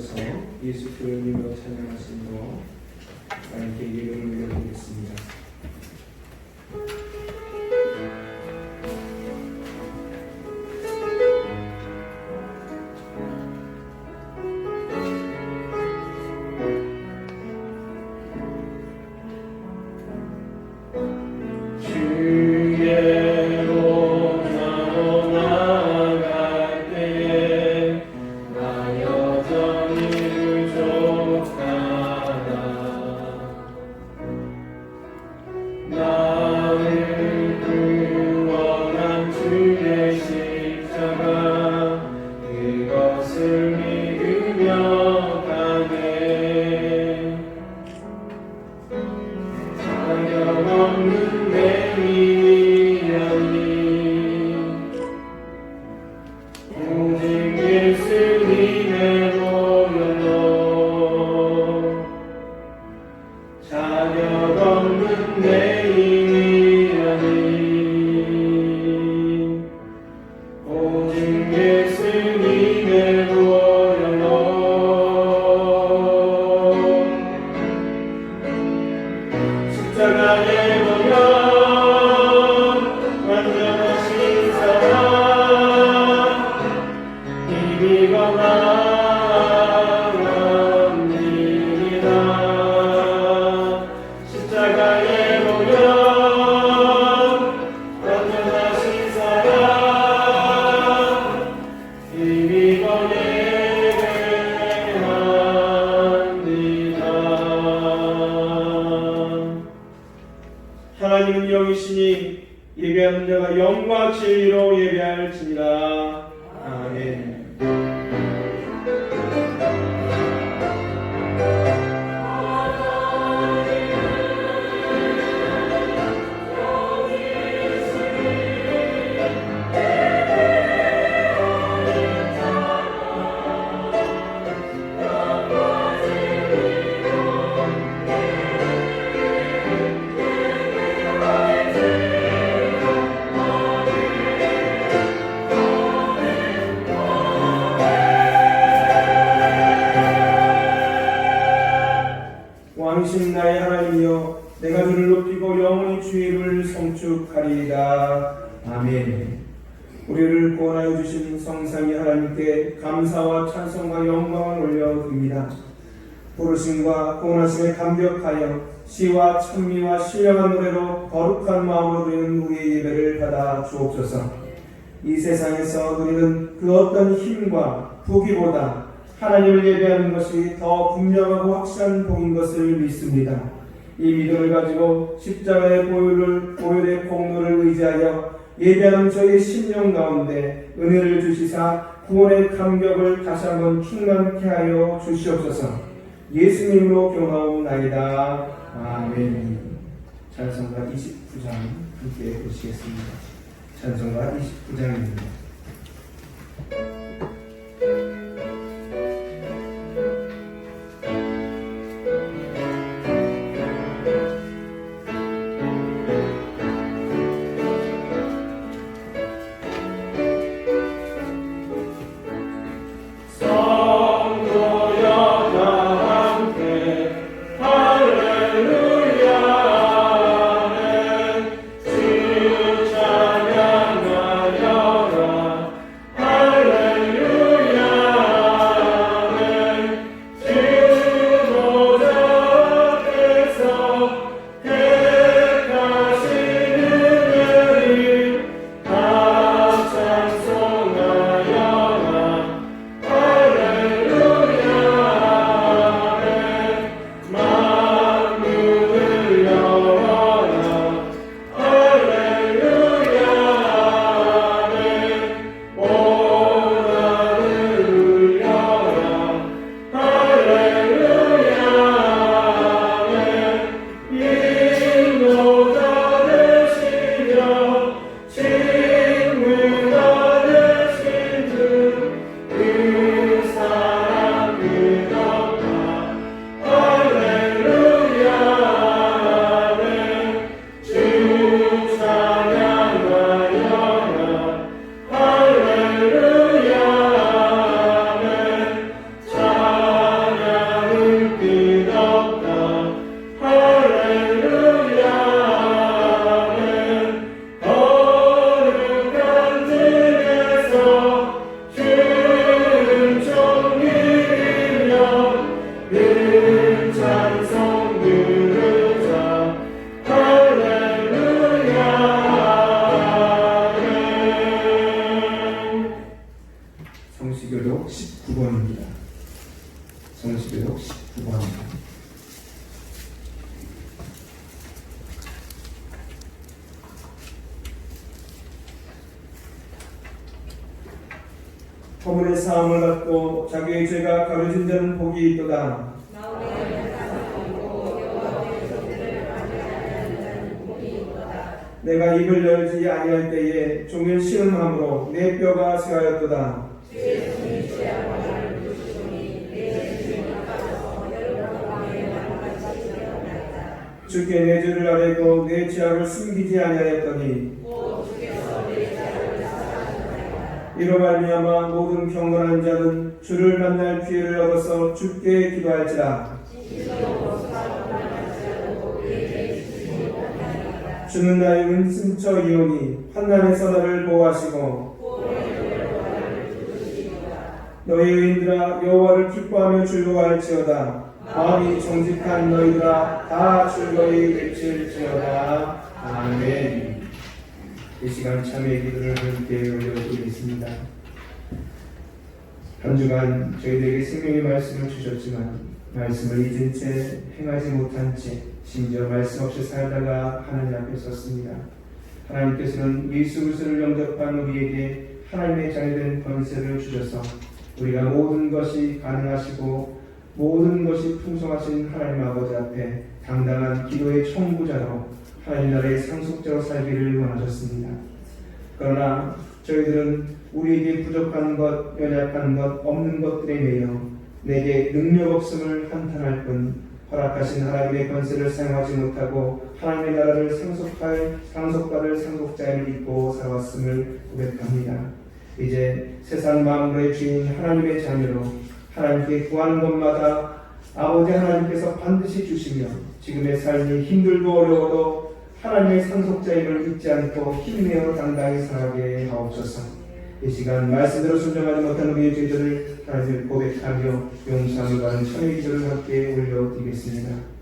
일어서셔서 예수 그리스도로 찬양하시며 하나님께 예배를 올려드리겠습니다. 하나님은 영이시니 예배하는 자가 영과 진리로 예배할지니라. 아멘. 왕이신 나의 하나님이여, 내가 주를 높이고 영원히 주의 이름을 성축하리이다. 아멘. 우리를 구원하여 주신 성삼위 하나님께 감사와 찬송과 영광을 올려드립니다. 부르심과 구원하심에 감격하여 시와 찬미와 신령한 노래로 거룩한 마음으로 드리는 우리의 예배를 받아 주옵소서. 이 세상에서 누리는 그 어떤 힘과 부귀보다 하나님을 예배하는 것이 더 분명하고 확실한 복인 것을 믿습니다. 이 믿음을 가지고 십자가의 보혈의 공로를 의지하여 예배하는 저희의 심령 가운데 은혜를 주시사 구원의 감격을 다시 한번 충만케 하여 주시옵소서. 예수님으로 경하옵나이다. 아멘. 찬송가 29장 함께 보시겠습니다. 찬송가 29장입니다. 할렐루야 허물의 사함을 받고 자기의 죄가 가려진 자는 복이 있도다. 내가 입을 열지 아니할 때에 종일 신음함으로 내 뼈가 쇠하였도다. 주께 내 죄를 아뢰고 내 죄악을 숨기지 아니하였더니 이로 말미암아 모든 경건한 자는 주를 만날 기회를 얻어서 주께 기도할지라. 주는 나의 은신처이오니 환난에서 나를 보호하시고 너희 의인들아 여호와를 기뻐하며 즐거워할지어다. 마음이 정직한 너희들아 다 즐거이 외칠지어다. 아멘. 이 시간 참회의 기도를 함께 올려드리겠습니다. 한 주간 저희들에게 생명의 말씀을 주셨지만 말씀을 잊은 채 행하지 못한 채 심지어 말씀 없이 살다가 하나님 앞에 섰습니다. 하나님께서는 예수 그리스도를 영접한 우리에게 하나님의 자녀된 권세를 주셔서 우리가 모든 것이 가능하시고 모든 것이 풍성하신 하나님 아버지 앞에 당당한 기도의 청구자로 하나님 나라의 상속자로 살기를 원하셨습니다. 그러나 저희들은 우리에게 부족한 것, 연약한 것, 없는 것들에 매여 내게 능력 없음을 한탄할 뿐 허락하신 하나님의 권세를 사용하지 못하고 하나님의 나라를 상속받을 상속자임을 잊고 살아왔음을 고백합니다. 이제 세상 만물의 주인 하나님의 자녀로 하나님께 구하는 것마다 아버지 하나님께서 반드시 주시며 지금의 삶이 힘들고 어려워도 하나님의 상속자임을 잊지 않고 힘내어 당당히 살아가게 하옵소서. 이 시간 말씀대로 순종하지 못한 우리의 죄들을 하나님을 고백하며 용서함을 받는 참회 기도를 함께 올려드리겠습니다.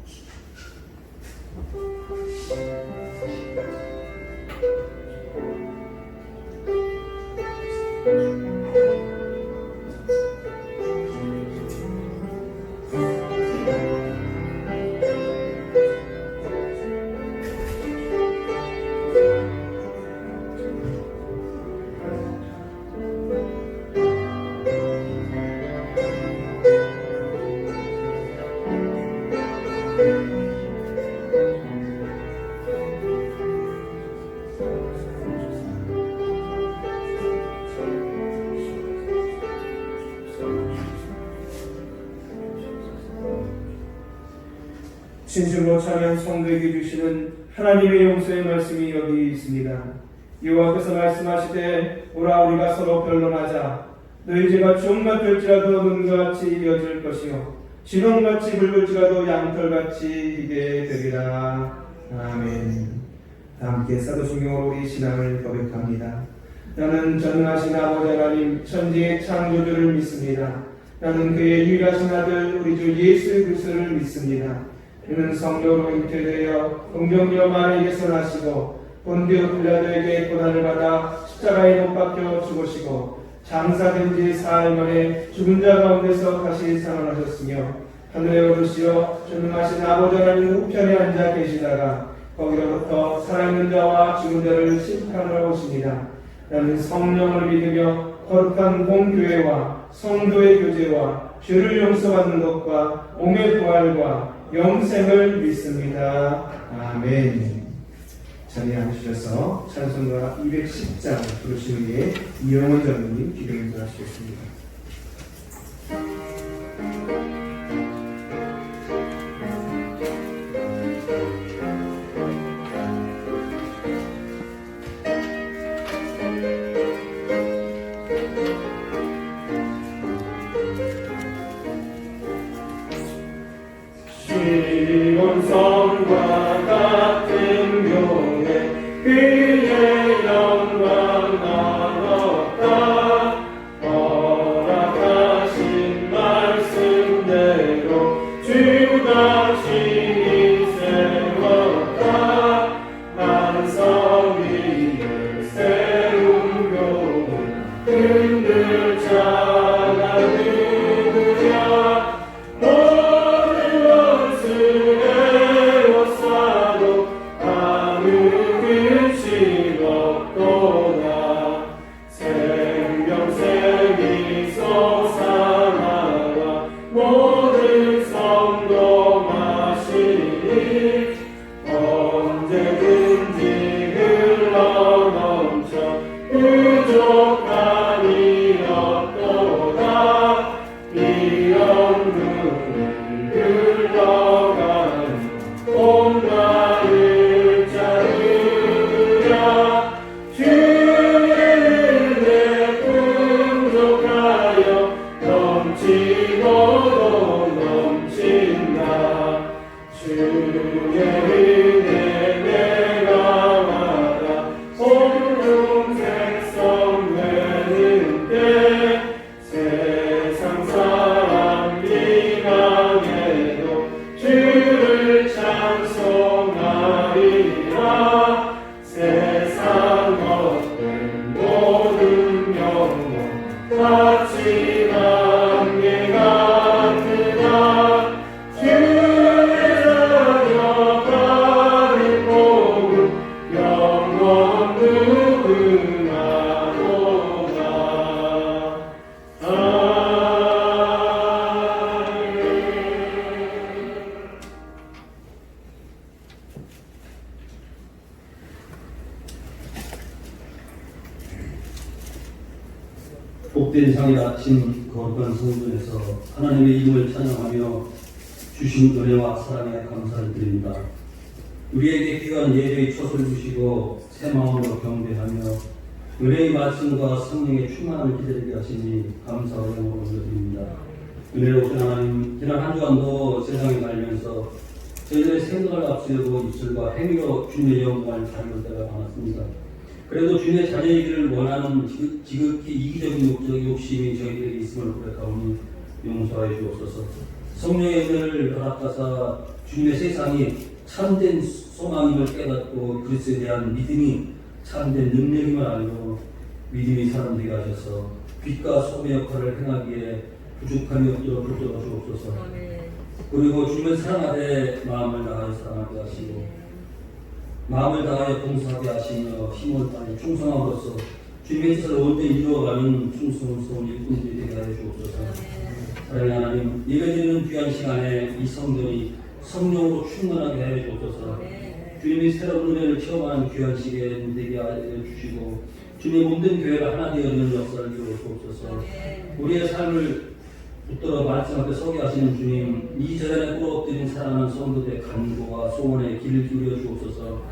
진실로 참여한 성도에게 주시는 하나님의 용서의 말씀이 여기 있습니다. 여호와께서 말씀하시되 오라 우리가 서로 변론하자. 너희 죄가 주홍같을지라도 눈같이 이어질 것이요 진홍같이 붉을지라도 양털같이 희게 되리라. 아멘. 함께 사도신경으로 우리 신앙을 고백합니다. 나는 전능하신 아버지 하나님 천지의 창조주를 믿습니다. 나는 그의 유일하신 아들 우리 주 예수 그리스도를 믿습니다. 그는 성령으로 잉태되어 동정녀 마리에게서 나시고 본디오 빌라도에게 고난을 받아 십자가에 못 박혀 죽으시고 장사된 지 사흘 만에 죽은 자 가운데서 다시 살아나셨으며 하늘에 오르시어 전능하신 아버지 하나님 우편에 앉아 계시다가 거기로부터 살아있는 자와 죽은 자를 심판하러 오십니다. 나는 성령을 믿으며 거룩한 공교회와 성도의 교제와 죄를 용서받는 것과 몸의 부활과 영생을 믿습니다. 아멘. 자리에 앉으셔서 찬송가 210장 부르신 후에 이영원 장로님 기도 인도하시겠습니다. 시온성과 같은 교회 그의 영광 나눴다. 허락하신 말씀대로 주가 주인 세웠다. 반석 위에 세운 교회 흔들자 생명샘이 복된 상이라 하신 거룩한 성전에서 하나님의 이름을 찬양하며 주신 은혜와 사랑에 감사를 드립니다. 우리에게 귀한 예배의 촛을 주시고 새 마음으로 경배하며 은혜의 말씀과 성령의 충만함을 기다리게 하시니 감사와 영광을 올려드립니다. 은혜로우신 하나님, 지난 한 주간도 세상에 살면서 저희들의 생각을 앞세우고 입술과 행위로 주님의 영광을 다룰 때가 많았습니다. 그래도 주님의 자녀이기를 원하는 지극히 이기적인 욕심이 저희들에게 있음을 고백하오니 용서하여 주옵소서. 성령의 은혜를 허락하사 주님의 세상이 참된 소망임을 깨닫고 그리스도에 대한 믿음이 참된 능력임을 알고 믿음이 사람되게 하셔서 빛과 소금의 역할을 행하기에 부족함이 없도록 붙들어 주옵소서. 그리고 주님을 사랑하되 마음을 다하여 사랑하게 하시고 마음을 다하여 봉사하게 하시며 힘을 다하여 충성함으로써 주님의 뜻을 온전히 이루어가는 충성스러운 일꾼들이 되게 하여 주옵소서. 사랑하는 하나님, 예배드리는 귀한 시간에 이 성전이 성령으로 충만하게 하여 주옵소서. 주님이 새로운 은혜를 체험하는 귀한 시간 되게 하여 주시고 주님의 몸된 교회가 하나 되어지는 역사를 이루어 주옵소서. 우리의 삶을 붙들어 말씀 앞에 서게 하시는 주님, 이 재단에 꿇어엎드린 사랑하는 성도들의 간구와 소원에 귀를 기울여 주옵소서.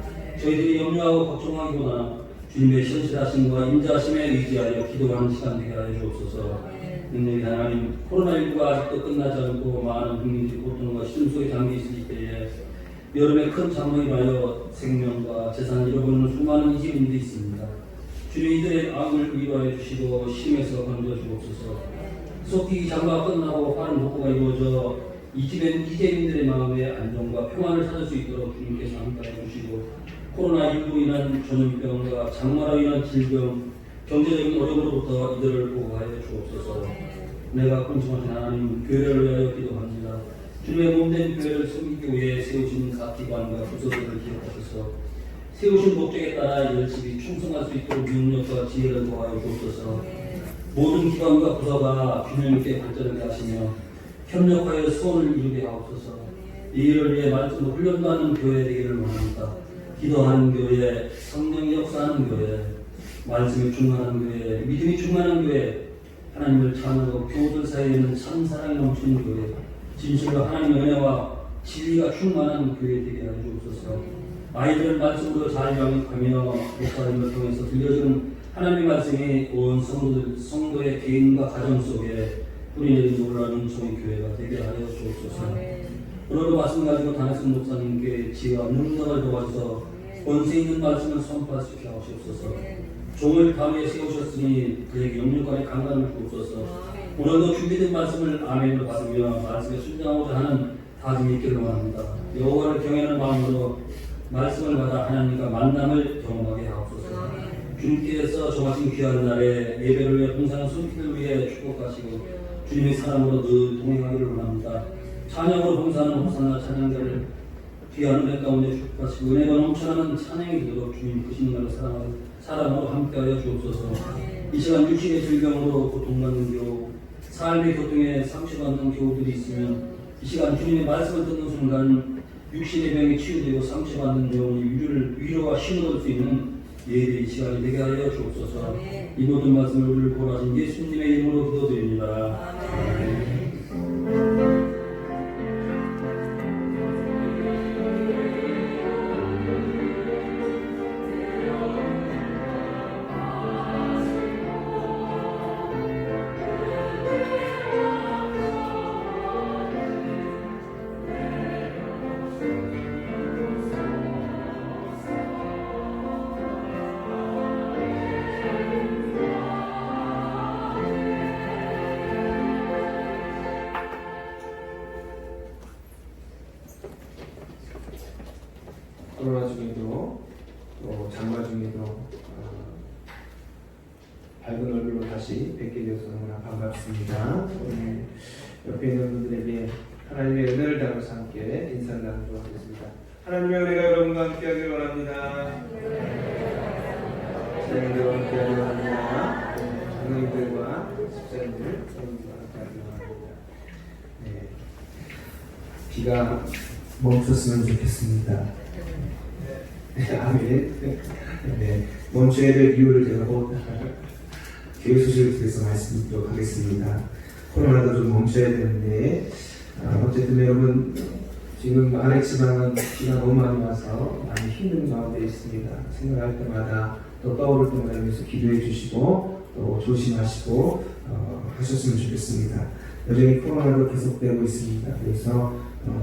저희들이 염려하고 걱정하기보다 주님의 신실하심과 인자하심에 의지하여 기도하는 시간 되게 하여 주옵소서. 능력이 하나님, 코로나19가 아직도 끝나지 않고 많은 국민들이 고통과 시름 속에 잠겨 있을 때에 여름에 큰 장로 인하여 생명과 재산을 잃어버리는 수많은 이재민들이 있습니다. 주님, 이들의 마음을 위로하여 주시고 심에서 건져 주옵소서. 속히 장마가 끝나고 빠른 복구가 이루어져 이재민들의 마음에 안정과 평안을 찾을 수 있도록 주님께서 함께해 주시고 코로나19로 인한 전염병과 장마로 인한 질병, 경제적인 어려움으로부터 이들을 보호하여 주옵소서. 내가 권총하신 하나님, 교회를 위하여 기도합니다. 주님의 몸된 교회를 섬기기 위해 세우신 각 기관과 부서들을 기억하셔서 세우신 목적에 따라 열심히 충성할 수 있도록 능력과 지혜를 도와여 주옵소서. 모든 기관과 부서가 균형 있게 발전하게 하시며 협력하여 소원을 이루게 하옵소서. 이 일을 위해 말씀으로 훈련받는 교회 되기를 원합니다. 기도하는 교회, 성령이 역사하는 교회, 말씀이 충만한 교회, 믿음이 충만한 교회, 하나님을 찬양하고 교우들 사이에 있는 참 사랑이 넘치는 교회, 진실과 하나님의 은혜와 진리가 충만한 교회 되게 하여 주옵소서. 아이들은 말씀으로 잘 영입하며 목사님을 통해서 들려주는 하나님의 말씀이 온 성도의 개인과 가정 속에 뿌리내린 놀라운 종의 교회가 되게 하여 주옵소서. 오늘도 말씀 가지고 다니신 목사님께 지혜와 능력을 도와서 권세 있는 말씀을 선포할 수 있게 하옵소서. 종을 가위에 세우셨으니 그에게 영육간의 강단을 주옵소서. 오늘도 준비된 말씀을 아멘으로 받으며 말씀에 순종하고자 하는 다짐이 있기를 원합니다. 여호와를 경외하는 마음으로 말씀을 받아 하나님과 만남을 경험하게 하옵소서. 주님께서 정하신 귀한 날에 예배를 위해 봉사하는 손길을 위해 축복하시고 주님의 사랑으로 늘 동행하기를 원합니다. 찬양으로 봉사하는 호산나 찬양자를 귀한 은혜 가운데 축복하시고 은혜가 넘쳐나는 찬양이 되도록 주님 크신 날을 사랑으로 함께하여 주옵소서. 이 시간 육신의 질병으로 고통받는 교우, 삶의 고통에 상처받는 교우들이 있으면 이 시간 주님의 말씀을 듣는 순간 육신의 병이 치유되고 상처받는 영혼이 위로와 힘을 얻을 수 있는 예배의 시간이 되게 하여 주옵소서. 이 모든 말씀을 우리를 보호하신 예수님의 이름으로 기도드립니다. 아멘. 코로나 중에도 또 장마 중에도 밝은 얼굴로 다시 뵙게 되어서 너무나 반갑습니다. 옆에 있는 분들에게 하나님의 은혜를 담아서 함께 인사를 나누도록 하겠습니다. 하나님의 은혜가 여러분과 함께하길 원합니다. 자녀들과 함께하길 원합니다. 장로님들과 집사님들 여러분과 함께하길 원합니다. 네. 비가 멈췄으면 좋겠습니다. 아멘. 네, 멈춰야 될 이유를 제가 곧 교회 소식을 통해서 말씀드리도록 하겠습니다. 코로나도 좀 멈춰야 되는데 어쨌든 여러분 지금 안에 지방은 비가 너무 많이 와서 많이 힘든 가운데 있습니다. 생각할 때마다 또 떠오를 때마다 위해서 기도해 주시고 또 조심하시고 하셨으면 좋겠습니다. 여전히 코로나도 계속되고 있습니다. 그래서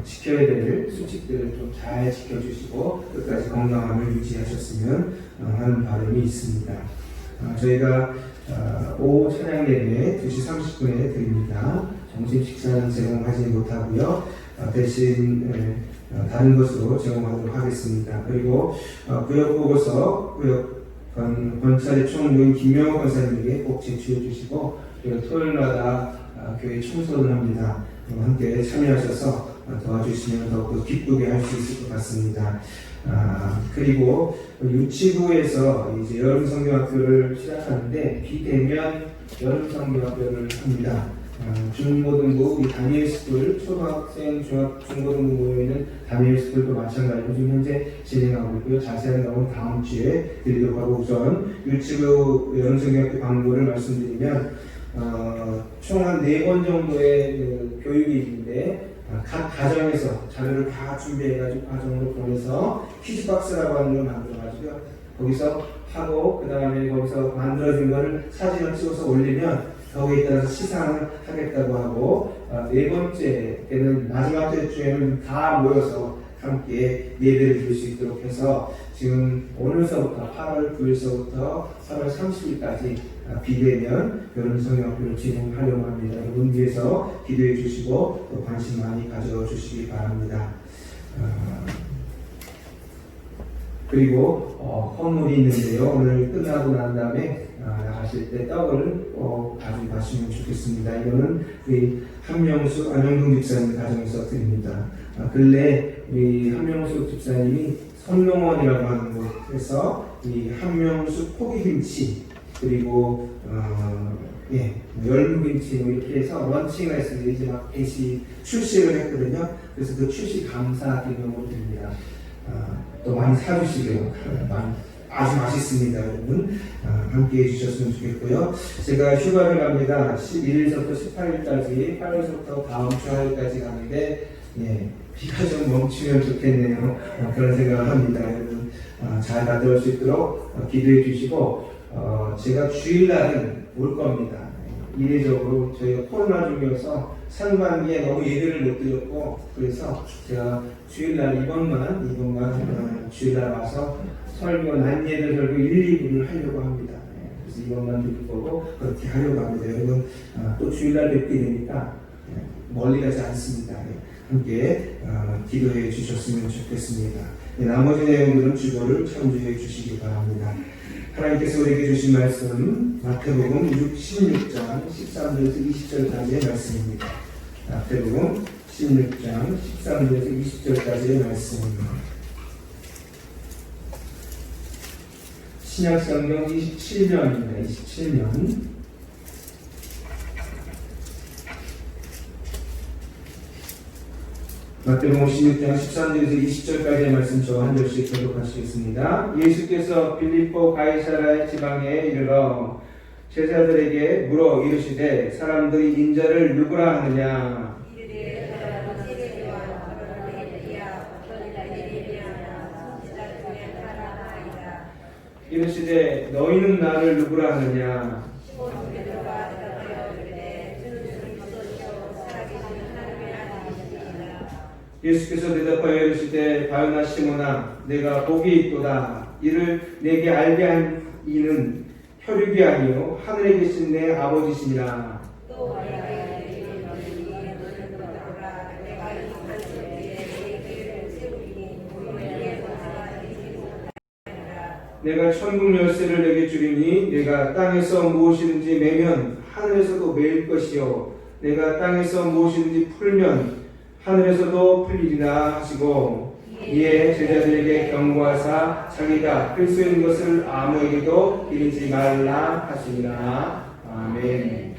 지켜야 될 수칙들을 좀 잘 지켜주시고 끝까지 건강함을 유지하셨으면 하는 바람이 있습니다. 저희가 오후 찬양 예배 2시 30분에 드립니다. 점심 식사는 제공하지 못하고요. 대신 다른 것으로 제공하도록 하겠습니다. 그리고 구역보고서 권찰의 총무인 김명호 권사님에게 꼭 제출해 주시고 그리고 토요일마다 교회 청소를 합니다. 함께 참여하셔서 도와주시면 더욱더 기쁘게 할 수 있을 것 같습니다. 그리고 유치부에서 이제 여름 성경학교를 시작하는데 비대면 여름 성경학교를 합니다. 중고등부 다니엘 스쿨 초등학생 중고등부 모여있는 다니엘 스쿨도 마찬가지로 지금 현재 진행하고 있고요. 자세한 내용은 다음 주에 드리도록 하고 우선 유치부 여름 성경학교 광고를 말씀드리면 총 한 4번 정도의 교육이 있는데 각 가정에서 자료를 다 준비해가지고 가정으로 보내서 퀴즈박스라고 하는 걸 만들어가지고 거기서 하고 그 다음에 거기서 만들어진 거를 사진을 찍어서 올리면 거기에 따라서 시상을 하겠다고 하고 4번째 때는 마지막 주에는 다 모여서 함께 예배를 드릴 수 있도록 해서 지금 오늘서부터 8월 9일서부터 8월 30일까지 비대면 여름 성경학교를 진행하려고 합니다. 여러분 위해서 기도해 주시고 또 관심 많이 가져 주시기 바랍니다. 그리고 선물이 있는데요. 오늘 끝나고 난 다음에 나가실 때 떡을 가져가시면 좋겠습니다. 이거는 우리 한명수 안영동 집사님 가정에서 드립니다. 근래 우리 한명수 집사님이 선농원이라고 하는 곳에서 이 한명수 포기김치 그리고 열무김치 이렇게 해서 런칭을 했습니다. 이제 막 출시를 했거든요. 그래서 그 출시 감사 기념으로 드립니다. 또 많이 사주시고요. 아주 맛있습니다, 여러분. 함께 해주셨으면 좋겠고요. 제가 휴가를 갑니다. 11일부터 18일까지, 8월부터 다음 주 화요일까지 가는데, 비가 좀 멈추면 좋겠네요. 그런 생각을 합니다. 여러분, 잘 갔다 올 수 있도록 기도해 주시고, 제가 주일날은 올 겁니다. 이례적으로 저희가 코로나 중이어서 상반기에 너무 예배를 못 드렸고 그래서 제가 주일날 이번만 주일날 와서 설교 난예배 설교 1, 2부를 하려고 합니다. 그래서 이번만 드릴 거고 그렇게 하려고 합니다. 여러분 또 주일날 뵙게 되니까 멀리 가지 않습니다. 함께 기도해 주셨으면 좋겠습니다. 나머지 내용들은 주보를 참조해 주시기 바랍니다. 하나님께서 우리에게 주신 말씀 마태복음 16장 13절에서 20절까지의 말씀입니다. 마태복음 16장 13절에서 20절까지의 말씀입니다. 신약성경 27년입니다. 27년 마태복음 16장 13절에서 20절까지의 말씀 저 한 절씩 교독하시겠습니다. 예수께서 빌립보 가이사랴 지방에 이르러 제자들에게 물어 이르시되 사람들이 인자를 누구라 하느냐 이르시되 너희는 나를 누구라 하느냐 예수께서 대답하여 이르시되 바요나 시몬아 내가 복이 있도다. 이를 내게 알게 한 이는 혈육이 아니요 하늘에 계신 내 아버지시니라. 내가 천국 열쇠를 내게 주리니 내가 땅에서 무엇이든지 매면 하늘에서도 매일 것이요 내가 땅에서 무엇이든지 풀면 하늘에서도 풀리리라 하시고 이에 제자들에게 경고하사 자기가 할 수 있는 것을 아무에게도 이르지 말라 하시니라. 아멘.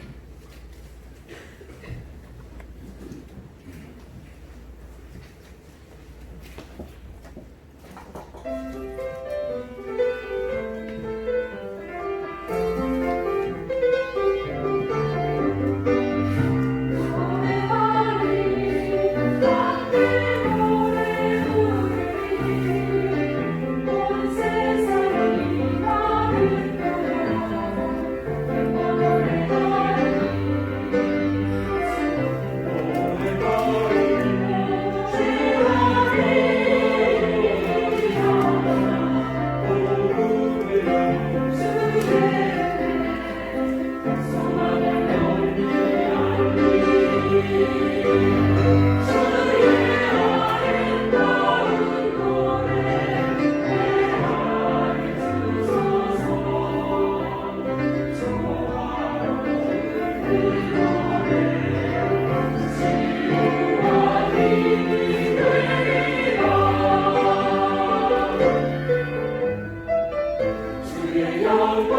주의 영광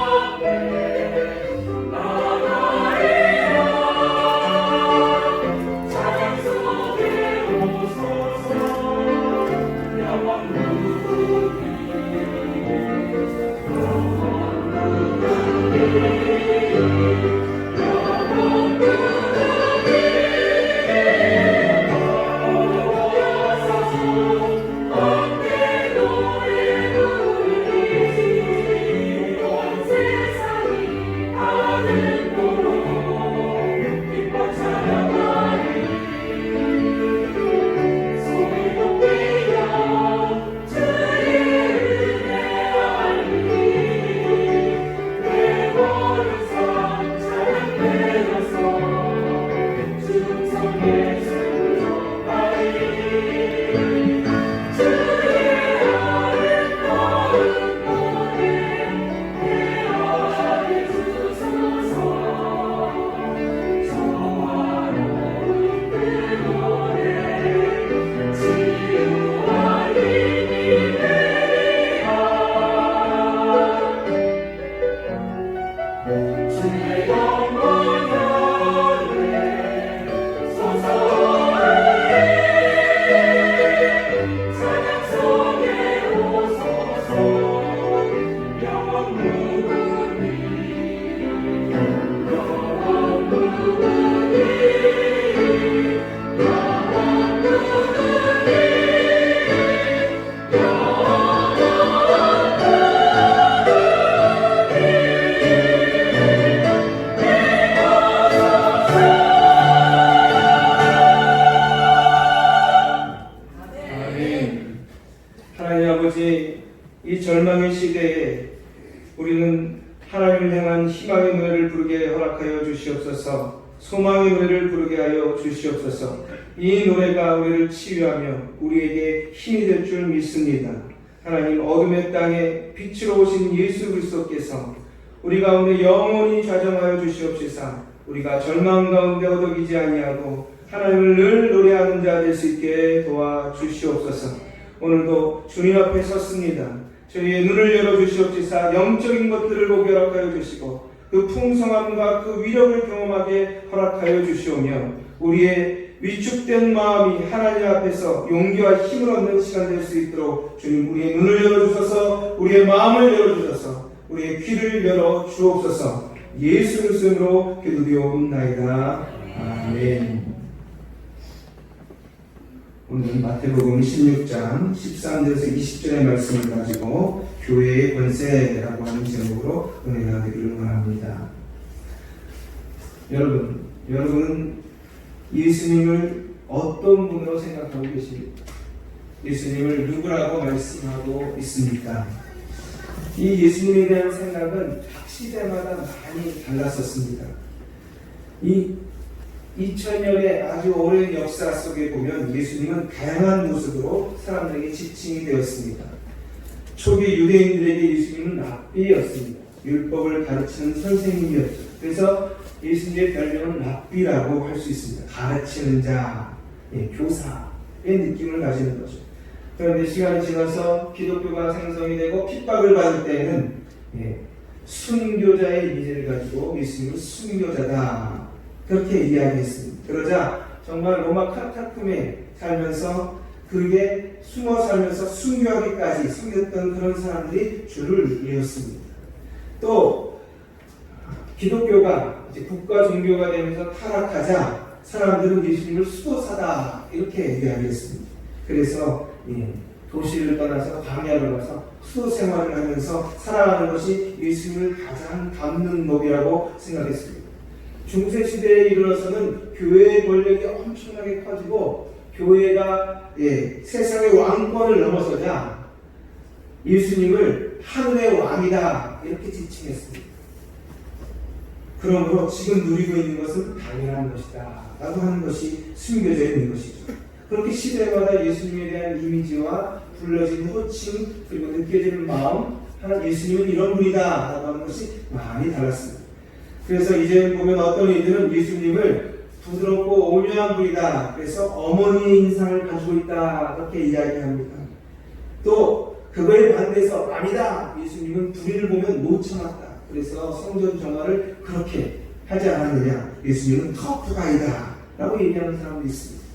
앞에 나가리라. 찬양 속에 오소서 영원 무궁히 하나님 아버지, 이 절망의 시대에 우리는 하나님을 향한 희망의 노래를 부르게 허락하여 주시옵소서. 소망의 노래를 부르게 하여 주시옵소서. 이 노래가 우리를 치유하며 우리에게 힘이 될 줄 믿습니다. 하나님, 어둠의 땅에 빛으로 오신 예수 그리스도께서 우리 가운데 영원히 좌정하여 주시옵시사 우리가 절망 가운데 어덕이지 아니하고 하나님을 늘 노래하는 자 될 수 있게 도와주시옵소서. 오늘도 주님 앞에 섰습니다. 저희의 눈을 열어주시옵시사 영적인 것들을 보게 허락하여 주시고 그 풍성함과 그 위력을 경험하게 허락하여 주시오며 우리의 위축된 마음이 하나님 앞에서 용기와 힘을 얻는 시간 될 수 있도록 주님 우리의 눈을 열어주셔서 우리의 마음을 열어주셔서 우리의 귀를 열어 주옵소서. 예수 그리스도로 기도되옵나이다. 아멘. 오늘 마태복음 16장 13절에서 20절의 말씀을 가지고 교회의 권세라고 하는 제목으로 은혜 나누기를 원합니다. 여러분은 예수님을 어떤 분으로 생각하고 계십니까? 예수님을 누구라고 말씀하고 있습니까? 이 예수님에 대한 생각은 각 시대마다 많이 달랐었습니다. 이 2000년의 아주 오랜 역사 속에 보면 예수님은 다양한 모습으로 사람들에게 지칭이 되었습니다. 초기 유대인들에게 예수님은 랍비였습니다. 율법을 가르치는 선생님이었죠. 그래서 예수님의 별명은 랍비라고 할 수 있습니다. 가르치는 자, 교사의 느낌을 가지는 거죠. 그런데 시간이 지나서 기독교가 생성이 되고 핍박을 받을 때에는 순교자의 이미지를 가지고 예수님은 순교자다 그렇게 이야기했습니다. 그러자 정말 로마 카타콤에 살면서 그게 숨어 살면서 순교하기까지 섬겼던 그런 사람들이 줄을 이었습니다. 또 기독교가 이제 국가 종교가 되면서 타락하자 사람들은 예수님을 수도사다 이렇게 이야기했습니다. 그래서 도시를 떠나서 광야로 가서 수도 생활을 하면서 살아가는 것이 예수님을 가장 닮는 법이라고 생각했습니다. 중세시대에 이르러서는 교회의 권력이 엄청나게 커지고 교회가 세상의 왕권을 넘어서자 예수님을 하늘의 왕이다 이렇게 지칭했습니다. 그러므로 지금 누리고 있는 것은 당연한 것이다 라고 하는 것이 숨겨져 있는 것이죠. 그렇게 시대마다 예수님에 대한 이미지와 불러진 호칭 그리고 느껴지는 마음 예수님은 이런 분이다 라고 하는 것이 많이 달랐습니다. 그래서 이제 보면 어떤 이들은 예수님을 부드럽고 온유한 분이다. 그래서 어머니 인상을 가지고 있다. 그렇게 이야기합니다. 또 그거에 반대해서 아니다. 예수님은 불의를 보면 못 참았다. 그래서 성전 정화를 그렇게 하지 않았느냐. 예수님은 터프가이다. 라고 얘기하는 사람도 있습니다.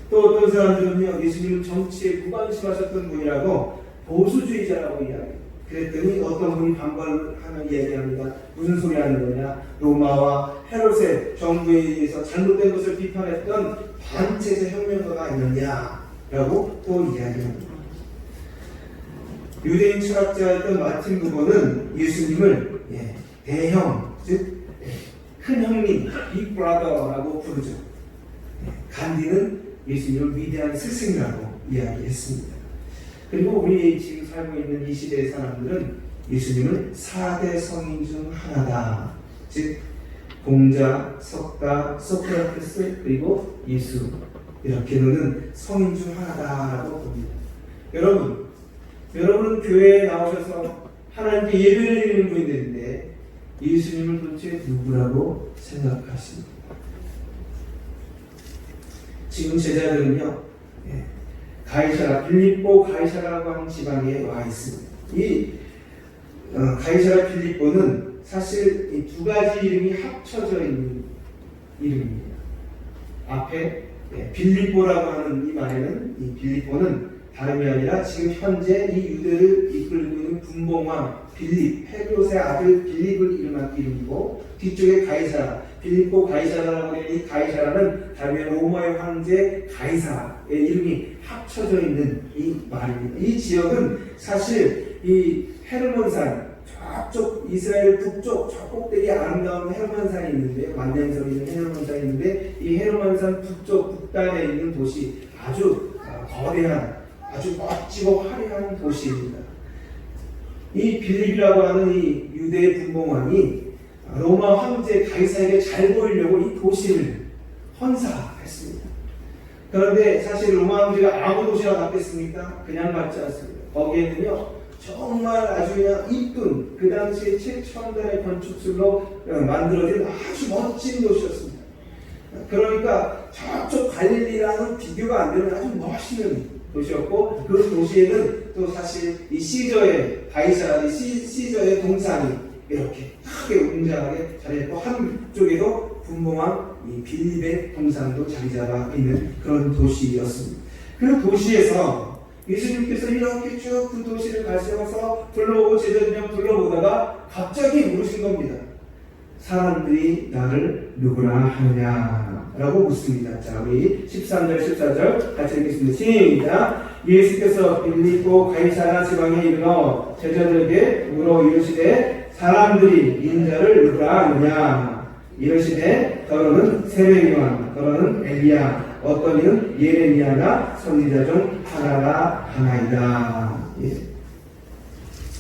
또 어떤 사람들은요, 예수님은 정치에 무관심하셨던 분이라고 보수주의자라고 이야기해요. 그랬더니 어떤 분이 반발하면 이야기합니다. 무슨 소리 하는 거냐? 로마와 헤롯의 정부에 의해서 잘못된 것을 비판했던 반체제 혁명가가 아니었냐라고 또 이야기합니다. 유대인 철학자였던 마틴 부버는 예수님을 대형, 즉 큰 형님, 빅 브라더라고 부르죠. 간디는 예수님을 위대한 스승이라고 이야기했습니다. 그리고 우리 지금 살고 있는 이 시대의 사람들은 예수님을 4대 성인 중 하나다. 즉 공자, 석가, 소크라테스 그리고 예수 이렇게 놓는 성인 중 하나다라고 봅니다. 여러분은 교회에 나오셔서 하나님께 예배를 드리는 분들인데 예수님을 도대체 누구라고 생각하십니까? 지금 제자들은요, 빌립보 가이사라고 하는 지방에 와 있습니다. 이 가이사라 빌립보는 사실 이 두 가지 이름이 합쳐져 있는 이름입니다. 앞에 빌립보라고 하는 이 말에는 이 빌립보는 다름이 아니라 지금 현재 이 유대를 이끌고 있는 분봉왕 빌립, 헤롯의 아들 빌립을 이름한 이름이고, 뒤쪽에 가이사라, 빌립보 가이사라라고 하는 이 가이사라는 다름이 로마의 황제 가이사의 이름이 합쳐져 있는 이 말입니다. 이 지역은 사실 이 헤르몬산, 저쪽 이스라엘 북쪽 저 꼭대기 아름다운 헤르몬산이 있는데, 만년설에 있는 헤르몬산이 있는데, 이 헤르몬산 북단에 있는 도시, 아주 거대한, 아주 멋지고 화려한 도시입니다. 이 빌립이라고 하는 이 유대의 분봉왕이 로마 황제 가이사에게 잘 보이려고 이 도시를 헌사했습니다. 그런데 사실 로마 황제가 아무 도시나 받겠습니까? 그냥 받지 않습니다. 거기에는요, 정말 아주 그냥 이쁜 그 당시에 최첨단의 건축술로 만들어진 아주 멋진 도시였습니다. 그러니까 저쪽 갈릴리라는 비교가 안 되는 아주 멋있는 도시였고, 그 도시에는 또 사실 이 시저의 가이사라, 시저의 동상이 이렇게 크게 웅장하게 자리했고, 한쪽에도 분봉왕 이 빌립의 동상도 자리 잡아 있는 그런 도시였습니다. 그 도시에서 예수님께서 이렇게 쭉 그 도시를 가시면서 둘러보고 제자들이랑 둘러보다가 갑자기 물으신 겁니다. 사람들이 나를 누구라 하느냐? 라고 묻습니다. 자, 우리 13절, 14절 같이 읽겠습니다. 시작! 예수께서 빌립보 가이사라 지방에 이르러 제자들에게 물어 이르시되 사람들이 인자를 누구라 하느냐? 이르시되 더러는 세례요한, 더러는 엘리야, 어떤 이는 예레미야나 선지자 중 하나라 하나이다.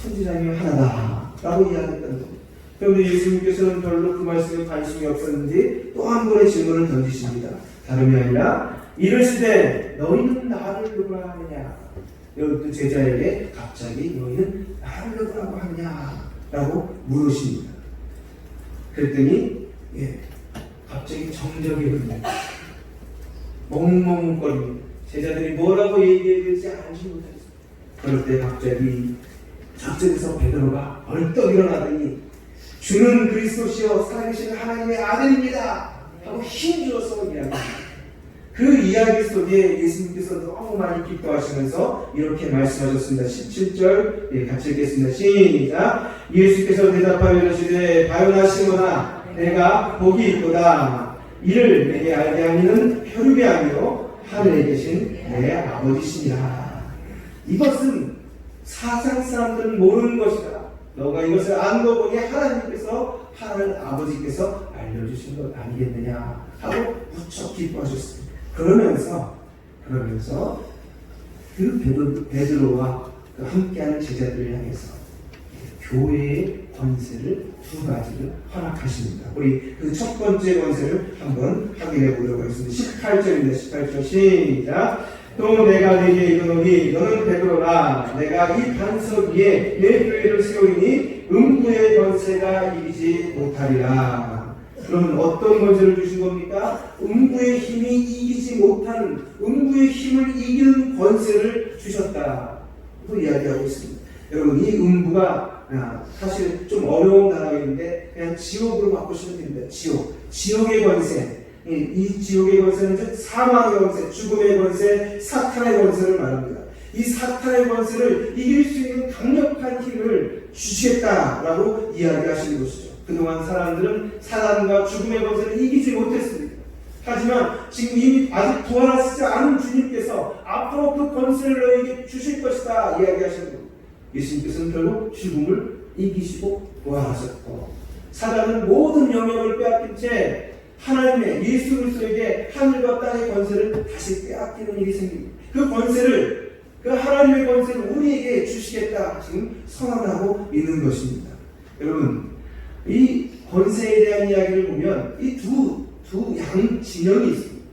선지자 중 하나다 라고 이야기했던 겁니다. 그런데 예수님께서는 별로 그 말씀에 관심이 없었는지 또 한 번의 질문을 던지십니다. 다름이 아니라 이르시되 너희는 나를 누구라 하느냐? 여기 또 제자에게 갑자기 너희는 나를 누구라고 하느냐? 라고 물으십니다. 그랬더니 갑자기 정적이 흐릅니다. 멍멍거립니다. 제자들이 뭐라고 얘기해야 될지 알지 못하겠습니다. 그럴 때 갑자기 저쪽에서 베드로가 벌떡 일어나더니 주는 그리스도시여 살아계신 하나님의 아들입니다 하고 힘주어서 이야기합니다. 그 이야기 속에 예수님께서 너무 많이 기뻐하시면서 이렇게 말씀하셨습니다. 17절 같이 읽겠습니다. 시작! 예수께서 대답하여 이르시되 바요나 시몬아 내가 복이 있도다. 이를 내게 알게 하니는 혈육이 아니요 하늘에 계신 내 아버지시니라. 이것은 사상 사람들은 모르는 것이다. 너가 이것을 안고 보니 하나님께서, 하나님 아버지께서 알려주신 것 아니겠느냐 하고 무척 기뻐하셨습니다. 그러면서 그 베드로와 그 함께하는 제자들을 향해서 교회의 권세를 두 가지를 허락하십니다. 우리 그 첫 번째 권세를 한번 확인해 보도록 하겠습니다. 18절입니다. 18절 시작! 또 내가 네게 이르노니 너는 베드로라. 내가 이 반석 위에 내 교회를 세우니 음부의 권세가 이기지 못하리라. 그러면 어떤 권세를 주신 겁니까? 음부의 힘이 이기지 못하는, 음부의 힘을 이기는 권세를 주셨다. 이야기하고 있습니다. 여러분, 이 음부가 사실 좀 어려운 단어인데 그냥 지옥으로 바꾸시면 됩니다. 지옥의 권세. 이 지옥의 권세는 즉 사망의 권세, 죽음의 권세, 사탄의 권세를 말합니다. 이 사탄의 권세를 이길 수 있는 강력한 힘을 주시겠다라고 이야기하시는 것이죠. 그동안 사람들은 사단과 죽음의 권세를 이기지 못했습니다. 하지만 지금 이미 아직 부활하시지 않은 주님께서 앞으로 그 권세를 너에게 주실 것이다 이야기하시는 겁니다. 예수님께서는 결국 죽음을 이기시고 부활하셨고, 사단은 모든 영역을 빼앗긴 채 하나님의 예수 그리스도에게 하늘과 땅의 권세를 다시 빼앗기는 일이 생깁니다. 그 권세를, 그 하나님의 권세를 우리에게 주시겠다 지금 선언하고 있는 것입니다. 여러분, 이 권세에 대한 이야기를 보면 이 두 양 진영이 있습니다.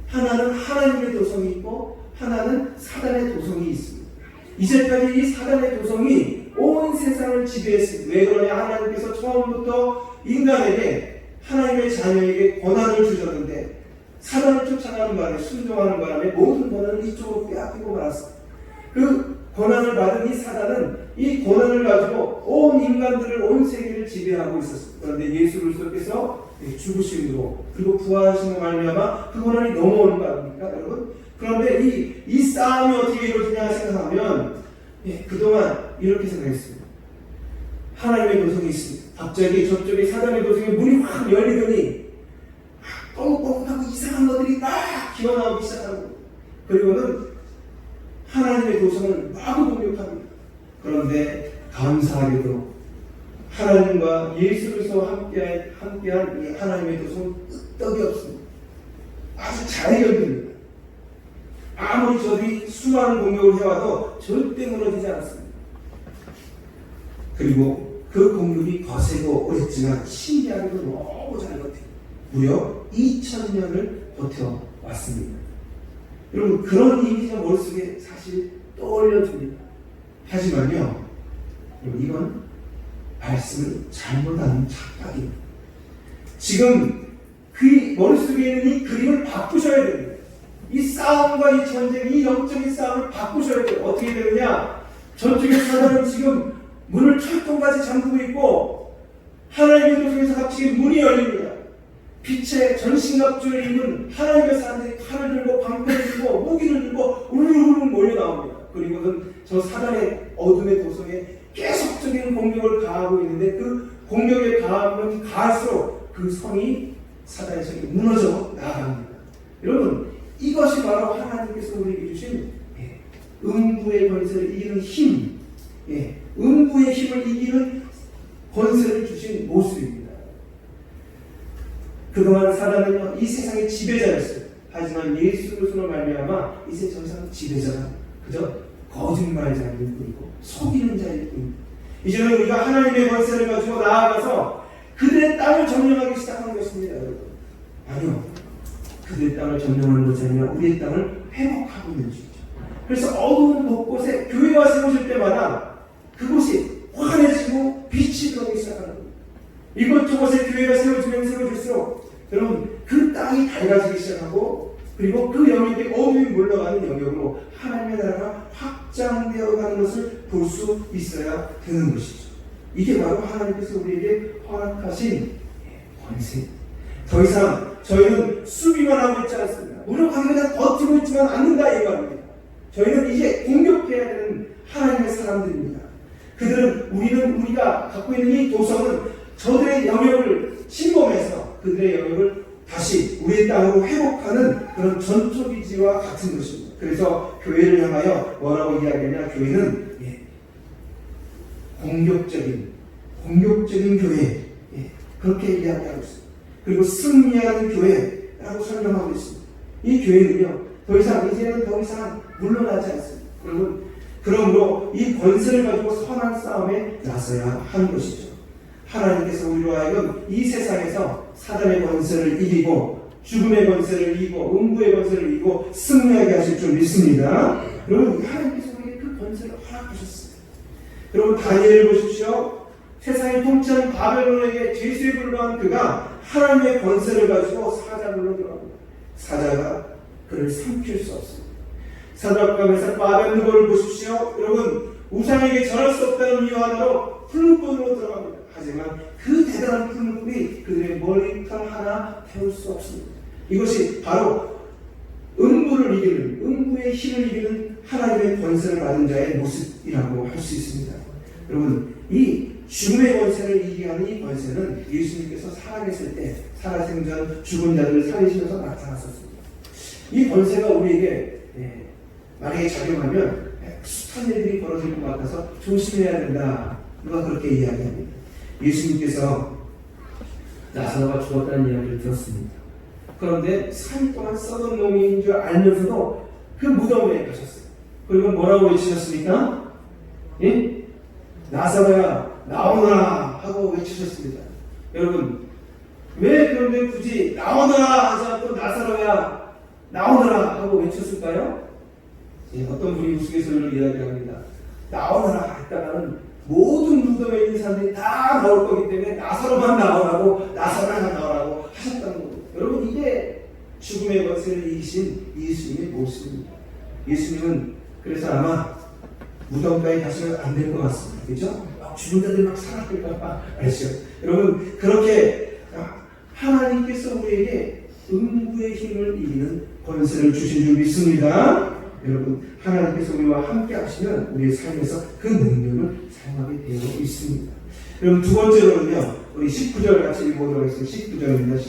하나는 하나님의 도성이 있고 하나는 사단의 도성이 있습니다. 이제까지 이 사단의 도성이 온 세상을 지배했습니다. 왜 그러냐? 하나님께서 처음부터 인간에게, 하나님의 자녀에게 권한을 주셨는데 사단을 쫓아가는 바람에, 순종하는 바람에 모든 권한을 이쪽으로 빼앗기고 말았습니다. 그 권한을 받은 이 사단은 이 권한을 가지고 온 인간들을, 온 세계를 지배하고 있었습니다. 그런데 예수 그리스도께서 죽으심으로 그리고 부활하심으로 말미암아 그 권한이 넘어오는 거 아닙니까, 여러분? 그런데 이 싸움이 어떻게 이루어지냐 생각하면 그동안 이렇게 생각했습니다. 하나님의 도성이 있습니다. 갑자기 저쪽에 사단의 도성에 문이 확 열리더니 뻥뻥하고 이상한 것들이 막 기어나오기 시작하고, 그리고는 하나님의 도성을 마구 공격합니다. 그런데 감사하게도 하나님과 예수 그리스도와 함께한 이 하나님의 도성은 끄떡이 없습니다. 아주 잘 견딥니다. 아무리 저들이 수많은 공격을 해와도 절대 무너지지 않습니다. 그리고 그 공격이 거세고 오랬지만 신기하게도 너무 잘 버텨요. 무려 2000년을 버텨왔습니다. 여러분, 그런 이미지가 머릿속에 사실 떠올려집니다. 하지만요, 이건 말씀을 잘못하는 착각입니다. 지금 그 머릿속에 있는 이 그림을 바꾸셔야 됩니다. 이 싸움과 이 전쟁, 이 영적인 싸움을 바꾸셔야 돼요. 어떻게 되느냐? 저쪽에 사단은 지금 문을 철통같이 잠그고 있고 하나님의 도성에서 갑자기 문이 열립니다. 빛의 전신갑주를 입은 하나님의 사람들이 칼을 들고 방패를 들고 무기를 들고 우르르 몰려 나옵니다. 그리고는 저 사단의 어둠의 도성에 계속적인 공격을 가하고 있는데 그 공격에 가하면 갈수록 그 성이, 사단의 성이 무너져 나갑니다. 여러분, 이것이 바로 하나님께서 우리에게 주신 음부의 권세를 이기는 힘, 음부의 힘을 이기는 권세를 주신 모습입니다. 그동안 사단은요, 이 세상의 지배자였어요. 하지만 예수 그리스도로 말미암아 이제 더 이상 지배자가 그저 거짓말자일 뿐이고 속이는 자일 뿐입니다. 이제는 우리가 하나님의 권세를 가지고 나아가서 그들의 땅을 점령하기 시작하는 것입니다, 여러분. 아니요, 그들의 땅을 점령하는 것이 아니라 우리의 땅을 회복하고 있는 중이죠. 그래서 어두운 곳곳에 교회가 세워질 때마다 그곳이 환해지고 빛이 들어오기 시작하는 겁니다. 이곳저곳에 교회가 세워지면 세워질수록 여러분, 그 땅이 밝아지기 시작하고, 그리고 그 영역이 어둠이 물러가는 영역으로 하나님의 나라가 확장되어 가는 것을 볼 수 있어야 되는 것이죠. 이게 바로 하나님께서 우리에게 허락하신 권세. 더 이상 저희는 수비만 하고 있지 않습니다. 무력하게 그냥 버티고 있지만 않는다 이 말입니다. 저희는 이제 공격해야 되는 하나님의 사람들입니다. 우리가 갖고 있는 이 도성은 저들의 영역을 침범해서 그들의 영역을 다시 우리의 땅으로 회복하는 그런 전초기지와 같은 것입니다. 그래서 교회를 향하여 뭐라고 이야기하냐? 교회는 공격적인 교회, 그렇게 이야기하고 있습니다. 그리고 승리하는 교회라고 설명하고 있습니다. 이 교회는요, 이제는 더 이상 물러나지 않습니다. 그러므로 이 권세를 가지고 선한 싸움에 나서야 하는 것이죠. 하나님께서 우리로 하여금 이 세상에서 사단의 권세를 이기고 죽음의 권세를 이기고 음부의 권세를 이기고 승리하게 하실 줄 믿습니다. 여러분, 하나님께서 우리에게 그 권세를 허락하셨어요. 여러분, 다니엘을 보십시오. 세상의 통치한 바벨론에게 죄수에 불과한 그가 하나님의 권세를 가지고 사자굴로 들어갑니다. 사자가 그를 삼킬 수 없습니다. 사드락과 메삭 아벤느고를 보십시오. 여러분, 우상에게 절할 수 없다는 이유 하나로 풀무불로 들어갑니다. 하지만 그 대단한 풀무불이 그들의 머리털 하나 태울 수 없습니다. 이것이 바로 음부를 이기는, 음부의 힘을 이기는 하나님의 권세를 받은 자의 모습이라고 할 수 있습니다. 여러분, 이 죽음의 권세를 이기게 하는 이 권세는 예수님께서 살아계실 때 살아생전 죽은 자들을 살리시면서 나타났었습니다. 이 권세가 우리에게 만약에 작용하면 숱한 일들이 벌어질 것 같아서 조심해야 된다. 누가 그렇게 이야기합니다. 예수님께서 나사로가 죽었다는 이야기를 들었습니다. 그런데 3일 동안 썩은 놈인 줄 알면서도 그 무덤에 가셨어요. 그리고 뭐라고 외치셨습니까? 예? 나사로야 나오너라 하고 외치셨습니다. 여러분, 왜 그런데 굳이 나오너라 하지 않고 나사로야 나오너라 하고 외쳤을까요? 예, 어떤 분이 우스갯소리를 이야기합니다. 나오너라 했다가는 모든 무덤에 있는 사람들이 다 나올 거기 때문에 나사로만 나오라고, 나사로만 나오라고 하셨다는 겁니다. 여러분, 이게 죽음의 권세를 이기신 예수님의 모습입니다. 예수님은 그래서 아마 무덤가에 가시면 안 될 것 같습니다. 그죠? 죽은 자들이 막 살아날까 알죠? 여러분, 그렇게 하나님께서 우리에게 음부의 힘을 이기는 권세를 주신 줄 믿습니다. 여러분, 하나님께서 우리와 함께 하시면 우리의 삶에서 그 능력을 사용하게 되어 있습니다. 여러분, 두 번째로는요, 우리 19절 같이 읽어보도록 하겠습니다. 19절입니다.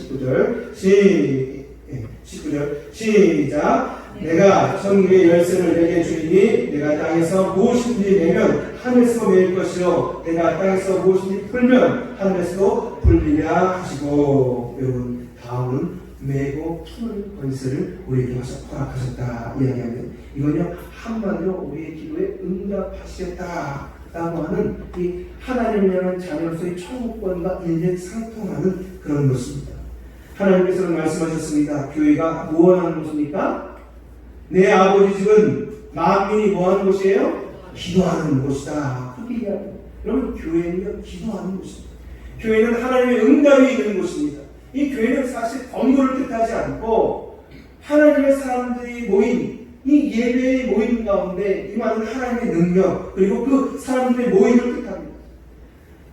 19절 시작. 내가 천국의 열쇠를 내게 주리니 내가 땅에서 무엇인지 내면 하늘에서 매일 것이요 내가 땅에서 무엇인지 풀면 하늘에서도 풀리랴 하시고. 여러분, 다음은 매고 푸는 권세를 우리에게 허락하셨다 이야기하면, 이건요 한마디로 우리의 기도에 응답하시겠다라고 하는 이 하나님을 향한 자녀로서의 천국권과 일맥상통하는 그런 것입니다. 하나님께서는 말씀하셨습니다. 교회가 무엇하는 곳입니까? 내 아버지 집은 만민이 뭐하는 곳이에요? 기도하는 곳이다. 그렇게 이야기합니다. 여러분, 교회는 기도하는 곳입니다. 교회는 하나님의 응답이 있는 곳입니다. 이 교회는 사실 건물을 뜻하지 않고 하나님의 사람들이 모인 이 예배의 모임 가운데 임하는 하나님의 능력, 그리고 그 사람들의 모임을 뜻합니다.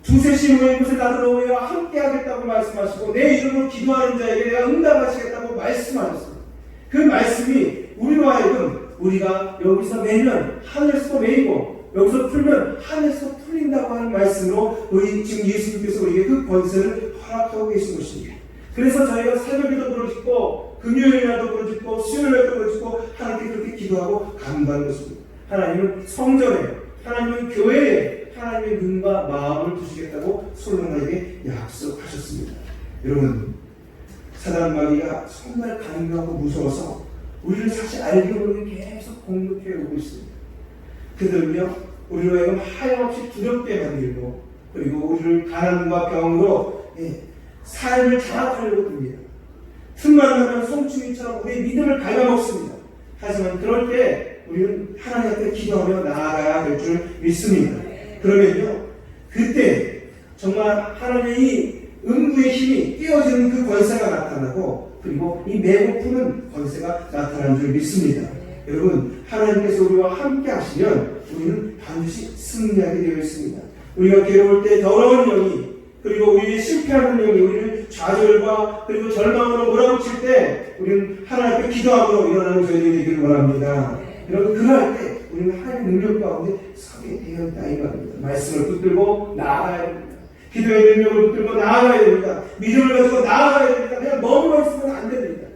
두셋이 모인 곳에 나를 오며 함께 하겠다고 말씀하시고 내 이름으로 기도하는 자에게 내가 응답하시겠다고 말씀하셨습니다. 그 말씀이 우리로 하여금 우리가 여기서 매면 하늘에서도 매이고 여기서 풀면 하늘에서 풀린다고 하는 말씀으로 지금 예수님께서 우리에게 그 권세를 허락하고 계신 것입니다. 그래서 저희가 새벽에도 부르짖고 금요일날도 부르짖고 수요일날도 부르짖고 하나님께 그렇게 기도하고 간구하는 것입니다. 하나님은 성전에, 하나님은 교회에 하나님의 눈과 마음을 두시겠다고 솔로몬에게 약속하셨습니다. 여러분, 사단 마귀가 정말 강력하고 무서워서 우리를 사실 알게 모르게 계속 공격해 오고 있습니다. 그들은요, 우리로 하여금 하염없이 두렵게 만들고, 그리고 우리를 가난과 병으로 삶을 장악하려고 듭니다. 틈만 나면 송충이처럼 우리의 믿음을 갉아먹습니다. 하지만 그럴 때 우리는 하나님 앞에 기도하며 나아가야 될 줄 믿습니다. 그러면요, 그때 정말 하나님의 이 음부의 힘이 깨어지는 그 권세가 나타나고, 그리고 이 매고 푸는 권세가 나타나는 줄 믿습니다. 여러분, 하나님께서 우리와 함께 하시면 우리는 반드시 승리하게 되어 있습니다. 우리가 괴로울 때 더러운 영이, 그리고 우리의 실패하는 영이 우리를 좌절과 그리고 절망으로 몰아붙일 때 우리는 하나님께 기도함으로 일어나는 저희들이 되기를 원합니다. 여러분, 그럴 때 우리는 하나님의 능력 가운데 서게 되어 있다 이 말입니다. 말씀을 붙들고 나아가야 됩니다. 기도의 능력을 붙들고 나아가야 됩니다. 믿음을 가지고 나아가야 됩니다. 그냥 머물러 있으면 안 됩니다.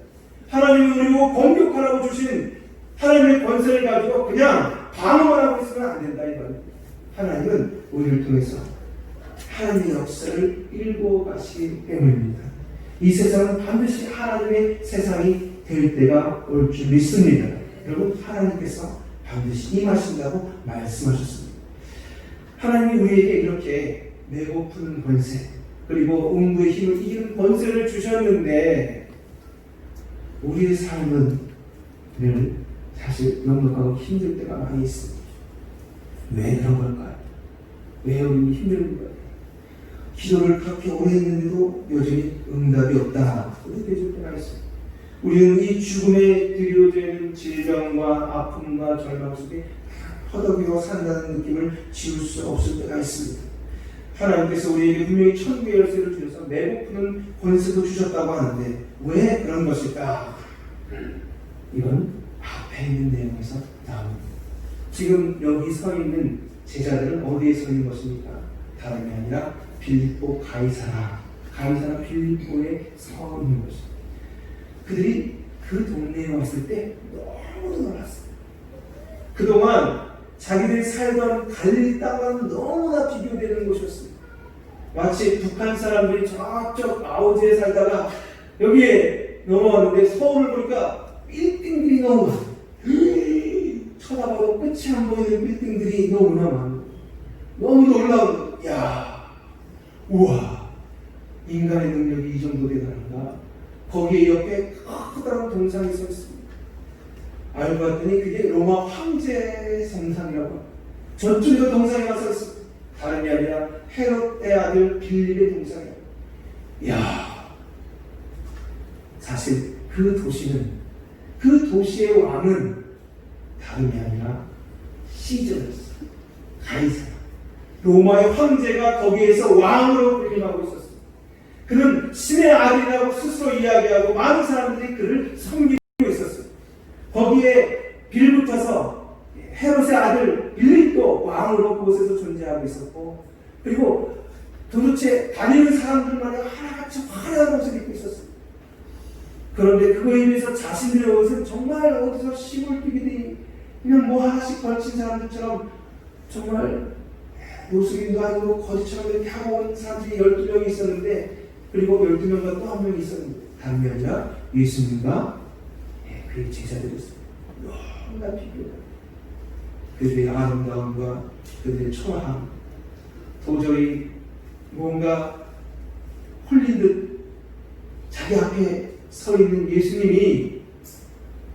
하나님이 우리를 공격하라고 주신 하나님의 권세를 가지고 그냥 방어만 하고 있으면 안 된다 이 말입니다. 하나님은 우리를 통해서 하나님의 역사를 일궈 가시기 때문입니다. 이 세상은 반드시 하나님의 세상이 될 때가 올 줄 믿습니다. 여러분, 하나님께서 반드시 임하신다고 말씀하셨습니다. 하나님이 우리에게 이렇게 매고 푸는 권세, 그리고 음부의 힘을 이기는 권세를 주셨는데 우리의 삶은 늘 사실 넉넉하고 힘들 때가 많이 있습니다. 왜 그런 걸까요? 왜 우리는 힘든 걸까요? 기도를 그렇게 오래 했는데도 여전히 응답이 없다. 그렇게 될 때가 있습니다. 우리는 이 죽음에 드려지는 질병과 아픔과 절망 속에 허덕이고 산다는 느낌을 지울 수 없을 때가 있습니다. 하나님께서 우리에게 분명히 천국의 열쇠를 주셔서 매복푸는 권세도 주셨다고 하는데 왜 그런 것일까? 이건 앞에 있는 내용에서 나옵니다. 지금 여기 서 있는 제자들은 어디에 서 있는 것입니까? 다름이 아니라 빌립보 가이사라 빌립보에 서 있는 것입니다. 그들이 그 동네에 왔을 때 너무 놀랐어요. 그동안 자기들이 살던 갈릴리 땅과는 너무나 비교되는 곳이었습니다. 마치 북한 사람들이 저쪽 아우지에 살다가 여기에 넘어왔는데 서울을 보니까 빌딩들이 너무 많아요. 쳐다봐도 끝이 안 보이는 빌딩들이 너무나 많아요. 너무 놀라운 거예요. 야, 우와, 인간의 능력이 이 정도 대단한가? 거기에 옆에 커다란 동상이 서 있습니다. 알고 봤더니 그게 로마 황제의 동상이라고 합니다. 저쪽에도 동상이 서 있습니다. 다름이 아니라 헤롯의 아들 빌립의 동상이에요. 이야, 사실 그 도시의 왕은 다름이 아니라 시저였어요. 가이사라. 로마의 황제가 거기에서 왕으로 군림하고 있었어요. 그는 신의 아들이라고 스스로 이야기하고 많은 사람들이 그를 섬기고 있었어요. 거기에 빌붙어서 헤롯의 아들 빌립도 왕으로 그곳에서 존재하고 있었고, 그리고 도대체 다니는 사람들마다 하나같이 화려한 옷을 입고 있었어요. 그런데 그거에 비해서 자신들의 옷은 정말 어디서 시골끼리 그냥 뭐 하나씩 걸친 사람들처럼 정말 노숙인도 아니고 거지처럼 이렇게 하고 온 사람들이 12명이 있었는데, 그리고 12명과 또 한 명이 있었는데, 다름이 아니라 예수님과 그의 제자들이었어요. 너무나 비교가. 그들의 아름다움과 그들의 초라함, 도저히 뭔가 홀린 듯 자기 앞에 서 있는 예수님이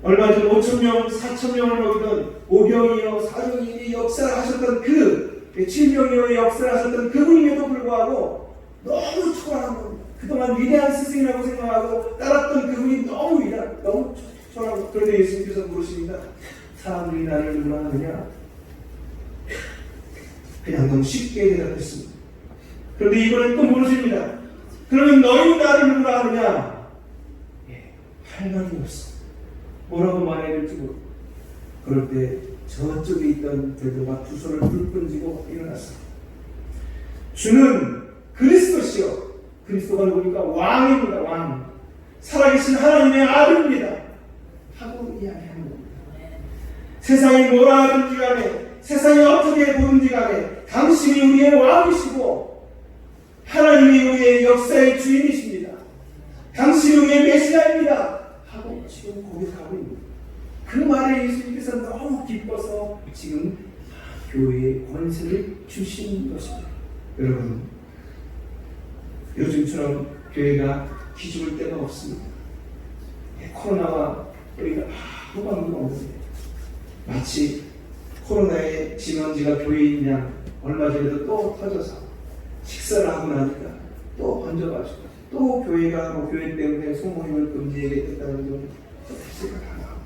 얼마 전 5,000명, 4,000명을 먹이던 오병이어 사병이 역사를 하셨던 그 7명이어 역사를 하셨던 그분임에도 불구하고 너무 초라한 겁니다. 그동안 위대한 스승이라고 생각하고 따랐던 그분이 너무 위대한, 너무 초라한 겁니다. 그런데 예수님께서 물으십니다. 사람들이 나를 누구라 하느냐? 그냥 너무 쉽게 대답했습니다. 그런데 이번엔 또 물으십니다. 그러면 너희는 나를 누구라 하느냐? 할 말이 없어. 뭐라고 말해야 될지 모르고. 그럴 때 저쪽에 있던 베드로가 두 손을 불끈 쥐고 일어났습니다. 주는 그리스도시요. 그리스도가 누구니까? 왕입니다. 왕. 살아계신 하나님의 아들입니다. 하고 이야기하는 겁니다. 세상이 뭐라 하든지 간에, 세상이 어떻게 보든지 간에 당신이 우리의 왕이시고 하나님이 우리의 역사의 주인이십니다. 당신이 우리의 메시아입니다. 하고 지금 고백하고 있습니다. 그 말에 예수님께서 너무 기뻐서 지금 교회에 권세를 주신 것입니다. 여러분, 요즘처럼 교회가 기죽을 때가 없습니다. 코로나와 우리가 아무 관계가 없는데 마치 코로나의 진원지가 교회인 양 얼마 전에도 또 터져서 식사를 하고 나니까 또 번져가지고 또 교회가 교회 때문에 소모임을 금지하겠다는 좀 택시가 강하고,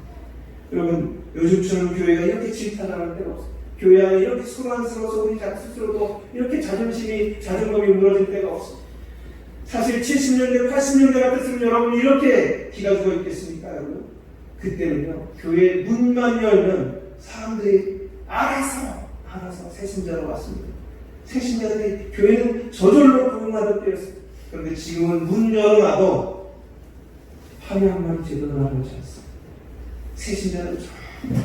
여러분 요즘처럼 교회가 이렇게 질타당할 때가 없어요. 교회 안에 이렇게 소란스러워서 우리 스스로도 이렇게 자존감이 무너질 때가 없어요. 사실 70년대, 80년대 같았으면 여러분 이렇게 기가 죽어 있겠습니까? 여러분 그때는요, 교회 문만 열면 사람들이 알아서 새신자로 왔습니다. 새신자들이 교회는 저절로 부흥하던 때였습니다. 그런데 지금은 문 열어놔도 화려한 말이 제대로 나오지 않습니다. 새신자는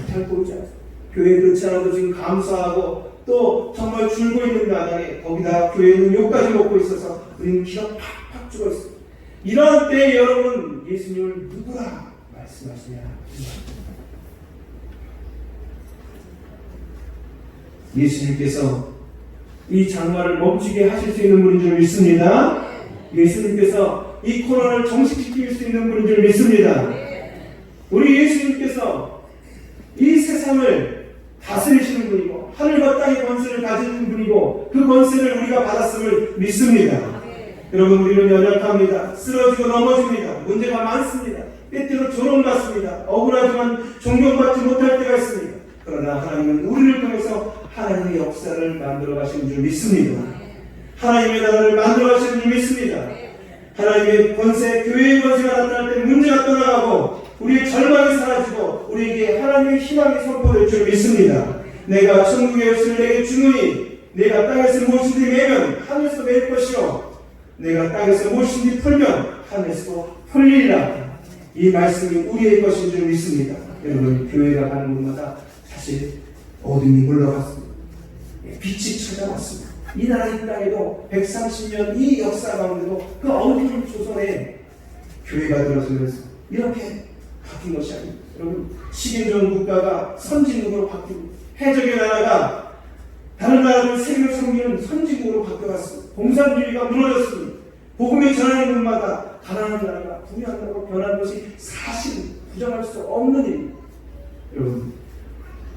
잘 보이지 않습니다. 교회 그렇지 않아도 지금 감사하고 또 정말 줄고 있는 나날에 거기다 교회는 욕까지 먹고 있어서 우리는 기가 팍팍 죽어 있습니다. 이런 때 여러분 예수님을 누구라 말씀하시냐? 예수님께서 이 장마를 멈추게 하실 수 있는 분인 줄 믿습니다. 예수님께서 이 코로나를 정식시킬 수 있는 분인 줄 믿습니다. 우리 예수님께서 이 세상을 다스리시는 분이고 하늘과 땅의 권세를 가지는 분이고 그 권세를 우리가 받았음을 믿습니다. 여러분 우리는 연약합니다. 쓰러지고 넘어집니다. 문제가 많습니다. 때때로 조롱받습니다. 억울하지만 존경받지 못할 때가 있습니다. 그러나 하나님은 우리를 통해서 하나님의 역사를 만들어 가시는 줄 믿습니다. 하나님의 나라를 만들어 가시는 줄 믿습니다. 하나님의 권세, 교회의 권세가 나타날 때 문제가 떠나가고 우리의 절망이 사라지고 우리에게 하나님의 희망이 선포될 줄 믿습니다. 내가 천국의 열쇠를 내게 주노니 내가 땅에서 무엇이든지 매면 하늘에서 매일 것이요 내가 땅에서 무엇이든지 풀면 하늘에서 풀리리라. 이 말씀이 우리의 것인 줄 믿습니다. 여러분, 교회가 가는 곳마다 사실 어둠이 물러갔습니다. 빛이 찾아왔습니다. 이 나라 이 땅에도 130년 이 역사 가운데도 그 어두운 조선에 교회가 들어서면서 이렇게 바뀐 것이 아닙니다. 여러분, 식인 좋은 국가가 선진국으로 바뀌고 해적의 나라가 다른 나라를 세계를 섬기는 선진국으로 바뀌어갔습니다. 공산주의가 무너졌습니다. 복음이 전하는 곳마다 가난한 나라가 부유한 나라로 변한 것이 사실 부정할 수 없는 일입니다. 여러분,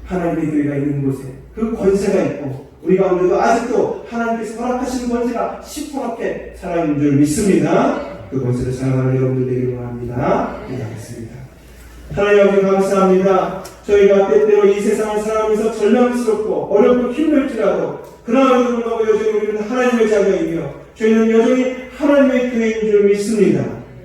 하나님의 교회가 있는 곳에 그 권세가 있고 우리 가운데도 아직도 하나님께서 허락하시는 권세가 시퍼렇게 살아있는 줄 믿습니다. 그 권세를 사용하는 여러분들 되기를 원합니다. 기도하겠습니다. 하나님 아버지 감사합니다. 저희가 때때로 이 세상을 살아가면서 절망스럽고 어렵고 힘들지라도 그러나 불구하고 여전히 우리는 하나님의 자녀이며 저희는 여전히 하나님의 교회인 줄 믿습니다.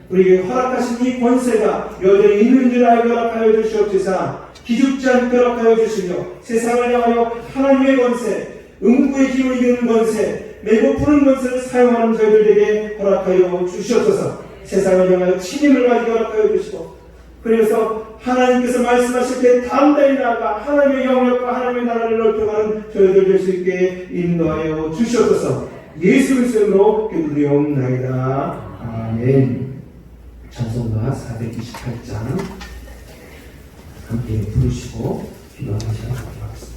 우리에게 허락하신 이 권세가 여전히 있는 줄 알고 허락하여 주시옵소서. 기죽지 않게 허락하여 주시며 세상을 향하여 하나님의 권세, 음부의 힘을 이기는 권세, 매고 푸는 권세를 사용하는 저희들에게 허락하여 주시옵소서. 세상을 향하여 책임을 가지게 허락하여 주시고 그래서 하나님께서 말씀하실 때 담대히 나아가 하나님의 영역과 하나님의 나라를 넓혀가는 저희들 될 수 있게 인도하여 주시옵소서. 예수 그리스도로 기도드리옵나이다. 아멘. 찬송가 428장 함께 부르시고 기도하시도록 하겠습니다.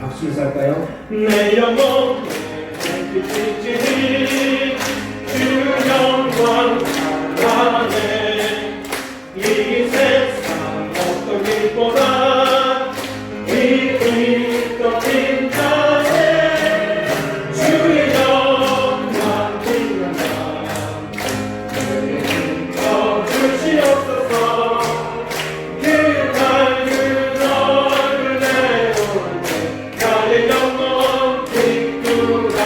박수를 할까요? 내 영혼 내 빛이지 주 영광 찬란해 이 세상 어떤 길보다 이 그리스도 빈자에 주의 영광 빛난다 더 주시옵소서 그 밝은 얼굴 내올 때 나의 영혼 기쁘다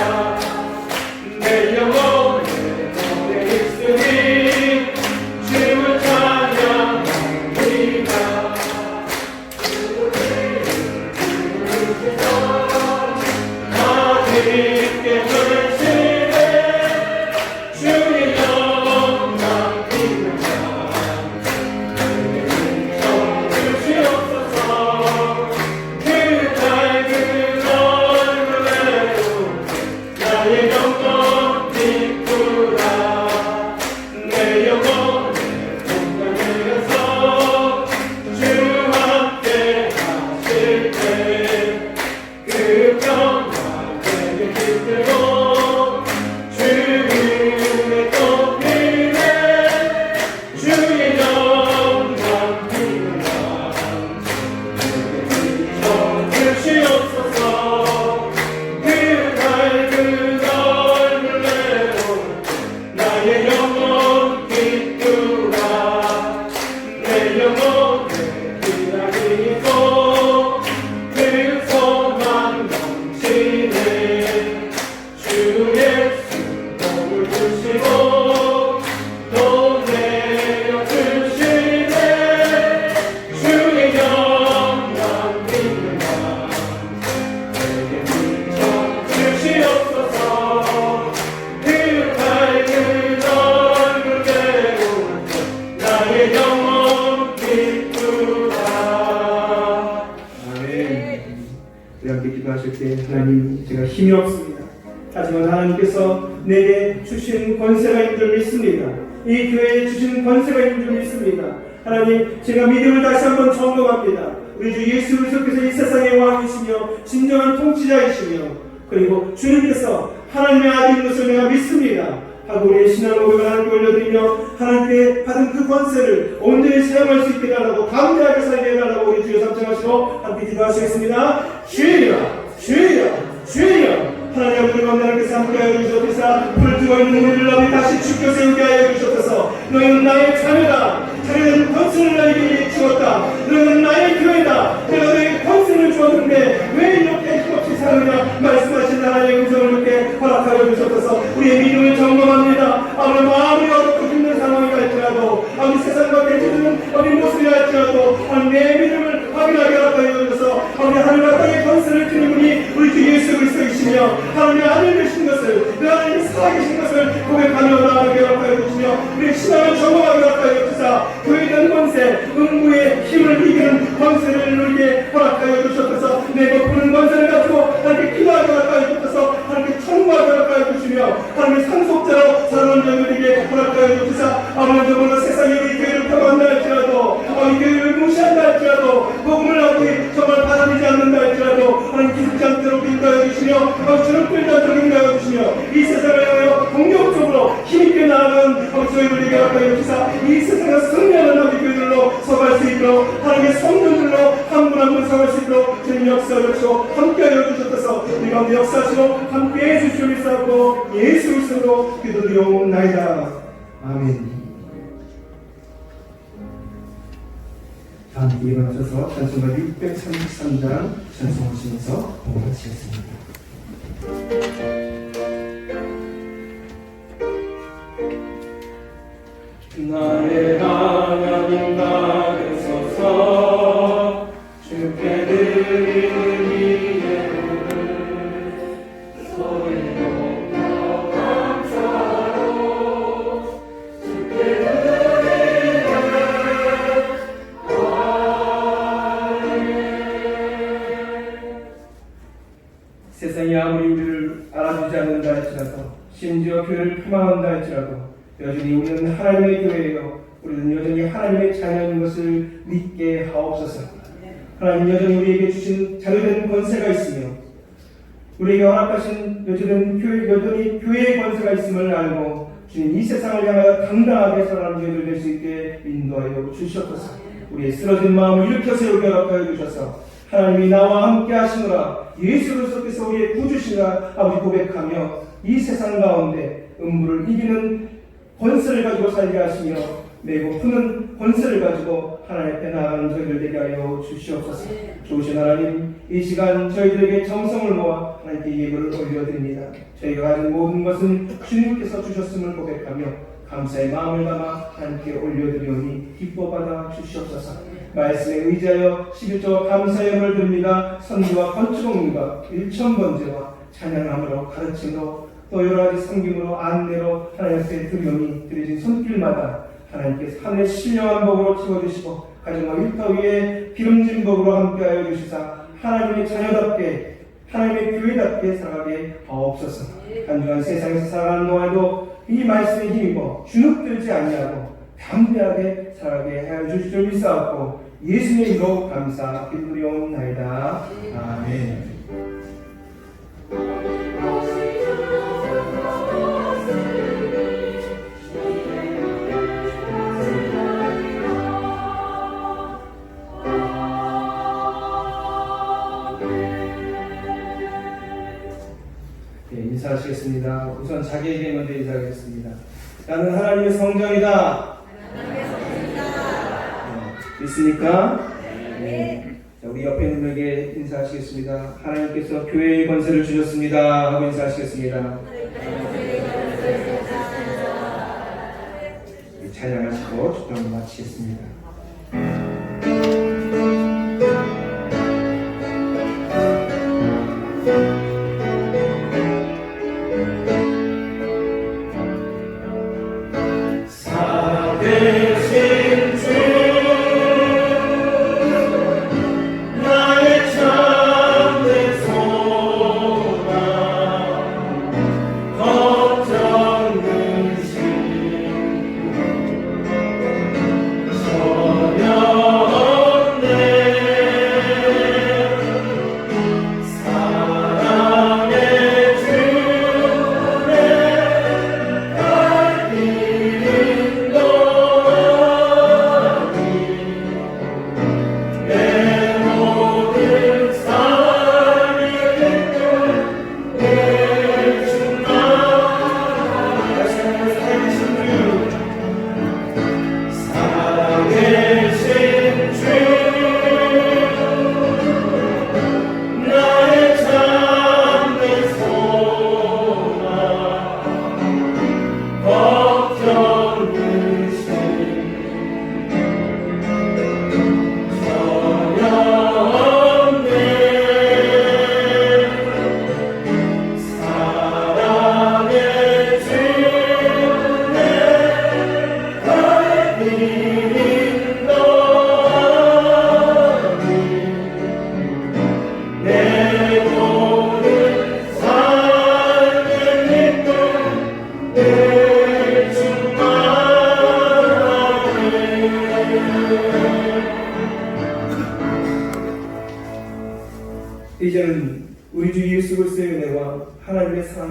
내 영혼에 너에 있으니 주를 찬양합니다 하나님께 불시네 주의 영광 빛난다 주시옵소서 그 밝은 얼굴 내올 나의 영혼 기쁘다 내 영혼에 동강에서 주 함께 하실 때 그 평화 내게 깃들고 주님의 꽃피네 주의 영광 빛난다 주시옵소서 그 밝은 얼굴 내올 나의 영혼 기쁘다 내 영혼에 희락이 있고 그 소망 넘치네 주 예수 복을 주시고 또 내려 주시네 주의 영광 빛난다 내게 비춰 주시옵소서 그 밝은 얼굴 내올 때 나의 영혼 기쁘다. 아멘. 우리 함께 기도하실 때 하나님 제가 힘이 없습니다. 하지만 하나님께서 내게 주신 권세가 있는 줄 믿습니다. 이 교회에 주신 권세가 있는 줄 믿습니다. 하나님 제가 믿음을 다시 한번 점검합니다. 우리 주 예수 그리스도께서 이 세상의 왕이시며 진정한 통치자이시며 그리고 주님께서 하나님의 아들인 것을 내가 믿습니다. 하고 우리의 신앙 고백을 하나님께 올려드리며 하나님께 받은 그 권세를 온전히 사용할 수 있게 해달라고 담대하게 살게 해달라고 우리 주여 삼창하시고 함께 기도하시겠습니다. 주여 주여 주여 하나님 아버지 하나님께서 함께하여 주시옵소서. 불뜨고 있는 우리를 너희 다시 죽여 세우게 하여 주시옵소서. 너희는 나의 자녀다. 자녀는 권세를 나에게 주었다. 너희는 나의 교회다. 내가 너에게 권세를 주었는데 왜 이렇게 힘없이 사느냐 말씀하신 하나님의 음성을 듣게 허락하여 주시옵소서. 우리의 믿음을 점검합니다. 아무리 마음이 어렵고 힘든 상황이 갈지라도 아무리 세상과 대치되는 어린 모습이 갈지라도 내 믿음을 확인하게 허락하여 주셔서 아무리 하늘과 땅의 권세를 주는 분이 우리 주 예수 그리스도이시며 하나님의 아들 되신 것을 그 하나님이 살아계신 것을 고백하며 나아가게 허락하여 주시며 우리의 신앙을 점검하게 허락하여 주시사 교회에 대한 권세 음부의 힘을 이기는 권세를 누리게 허락하여 주시옵소서. 내 거푸는 권세를 가지고 하나님께 기도하게 허락하여 주셔서 하나님께 청구하게 허락하여 주시며 하나님의 상속자로 살아가는 자들에게 허락하여 주시사 아무리 저보다 세상에 우리 교회를 폄하한다 할지라도 우리 교회를 무시한다 할지라도 복음을 아무리 정말 받아들이지 않는다 할지라도 하나님 기습지 않도록 인도하여 주시며 주를 끌지 않도록 인도하여 주시며 이 세상을 향하여 공격적으로 힘있게 나아가는 저희를 위해 허락하여 주시사 이 세상에서 승리하는 우리 교회들로 서갈 수 있도록 하나님의 성전들로 한 분 한 분 서갈 수 있도록 주님 역사하여 주시고 함께하여 주셨소서. 우리 가운데 역사하시고 함께해 주시오 믿사옵고 예수 그리스도로 기도드리옵나이다. 아멘. 함께 일어나셔서 찬송가 633장 찬송하시면서 공부하시겠습니다. 나의 하나님 나를 서서 주께 드리는 이 예물을 소리 높여 감사로 주께 드리는 세상이 아무리 우리를 알아주지 않는다 할지라도 심지어 교회를 폄하한다 할지라도 여전히 우리는 하나님의 교회예요. 우리는 여전히 하나님의 자녀인 것을 믿게 하옵소서. 하나님 여전히 우리에게 주신 자유된 권세가 있으며 우리에게 허락하신 여전히 교회의 권세가 있음을 알고 주님 이 세상을 향하여 당당하게 살아가는 저희들 될 수 있게 인도하여 주시옵소서. 우리의 쓰러진 마음을 일으켜 세우게 허락하여 주셔서 하나님이 나와 함께 하시노라 예수 그리스도께서 우리의 구주시라 아버지 고백하며 이 세상 가운데 음부를 이기는 권세를 가지고 살게 하시며 매고 푸는 권세를 가지고 하나님 앞에 나아가는 저희들 되게 하여 주시옵소서. 좋으신 하나님 이 시간 저희들에게 정성을 모아 하나님께 예물을 올려드립니다. 저희가 가진 모든 것은 주님께서 주셨음을 고백하며 감사의 마음을 담아 하나님께 올려드리오니 기뻐 받아 주시옵소서. 말씀에 의지하여 11조 감사의 예물을 드립니다. 선지와 건축공과 일천번제와 찬양함으로 가르침으로 또 여러 가지 섬김으로 안내로 하나님 앞에 드리오니 드려진 손길마다 하나님께서 하늘의 신령한 복으로 채워주시고 가정과 일터 위에 기름진 복으로 함께하여 주시사 하나님의 자녀답게 하나님의 교회답게 살아가게 하옵소서. 한주간 세상에서 살아가는 동안에도 이 말씀에 힘입어 주눅들지 아니하고 담대하게 살아가게 하여 주실 줄 믿사옵고 예수님의 이름으로 감사 기도드리옵나이다. 아멘. 인사하시겠습니다. 우선 자기에게 먼저 인사하겠습니다. 나는 하나님의 성전이다. 있습니까? 네. 자, 우리 옆에 있는 분에게 인사하시겠습니다. 하나님께서 교회의 권세를 주셨습니다. 하고 인사하시겠습니다. 찬양하시고 주병을 마치겠습니다. 저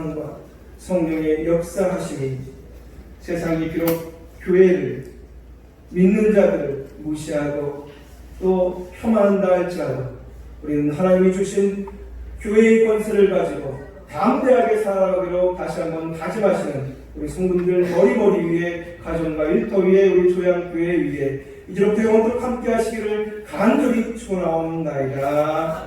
사랑과 성령의 역사하심이 세상이 비록 교회를 믿는 자들을 무시하고 또 폄하한다 할지라도 우리는 하나님이 주신 교회의 권세를 가지고 담대하게 살아가기로 다시 한번 다짐하시는 우리 성도들 머리 위에 가정과 일터 위에 우리 조양교회 위에 이제부터 영원토록 함께 하시기를 간절히 축원하옵나이다.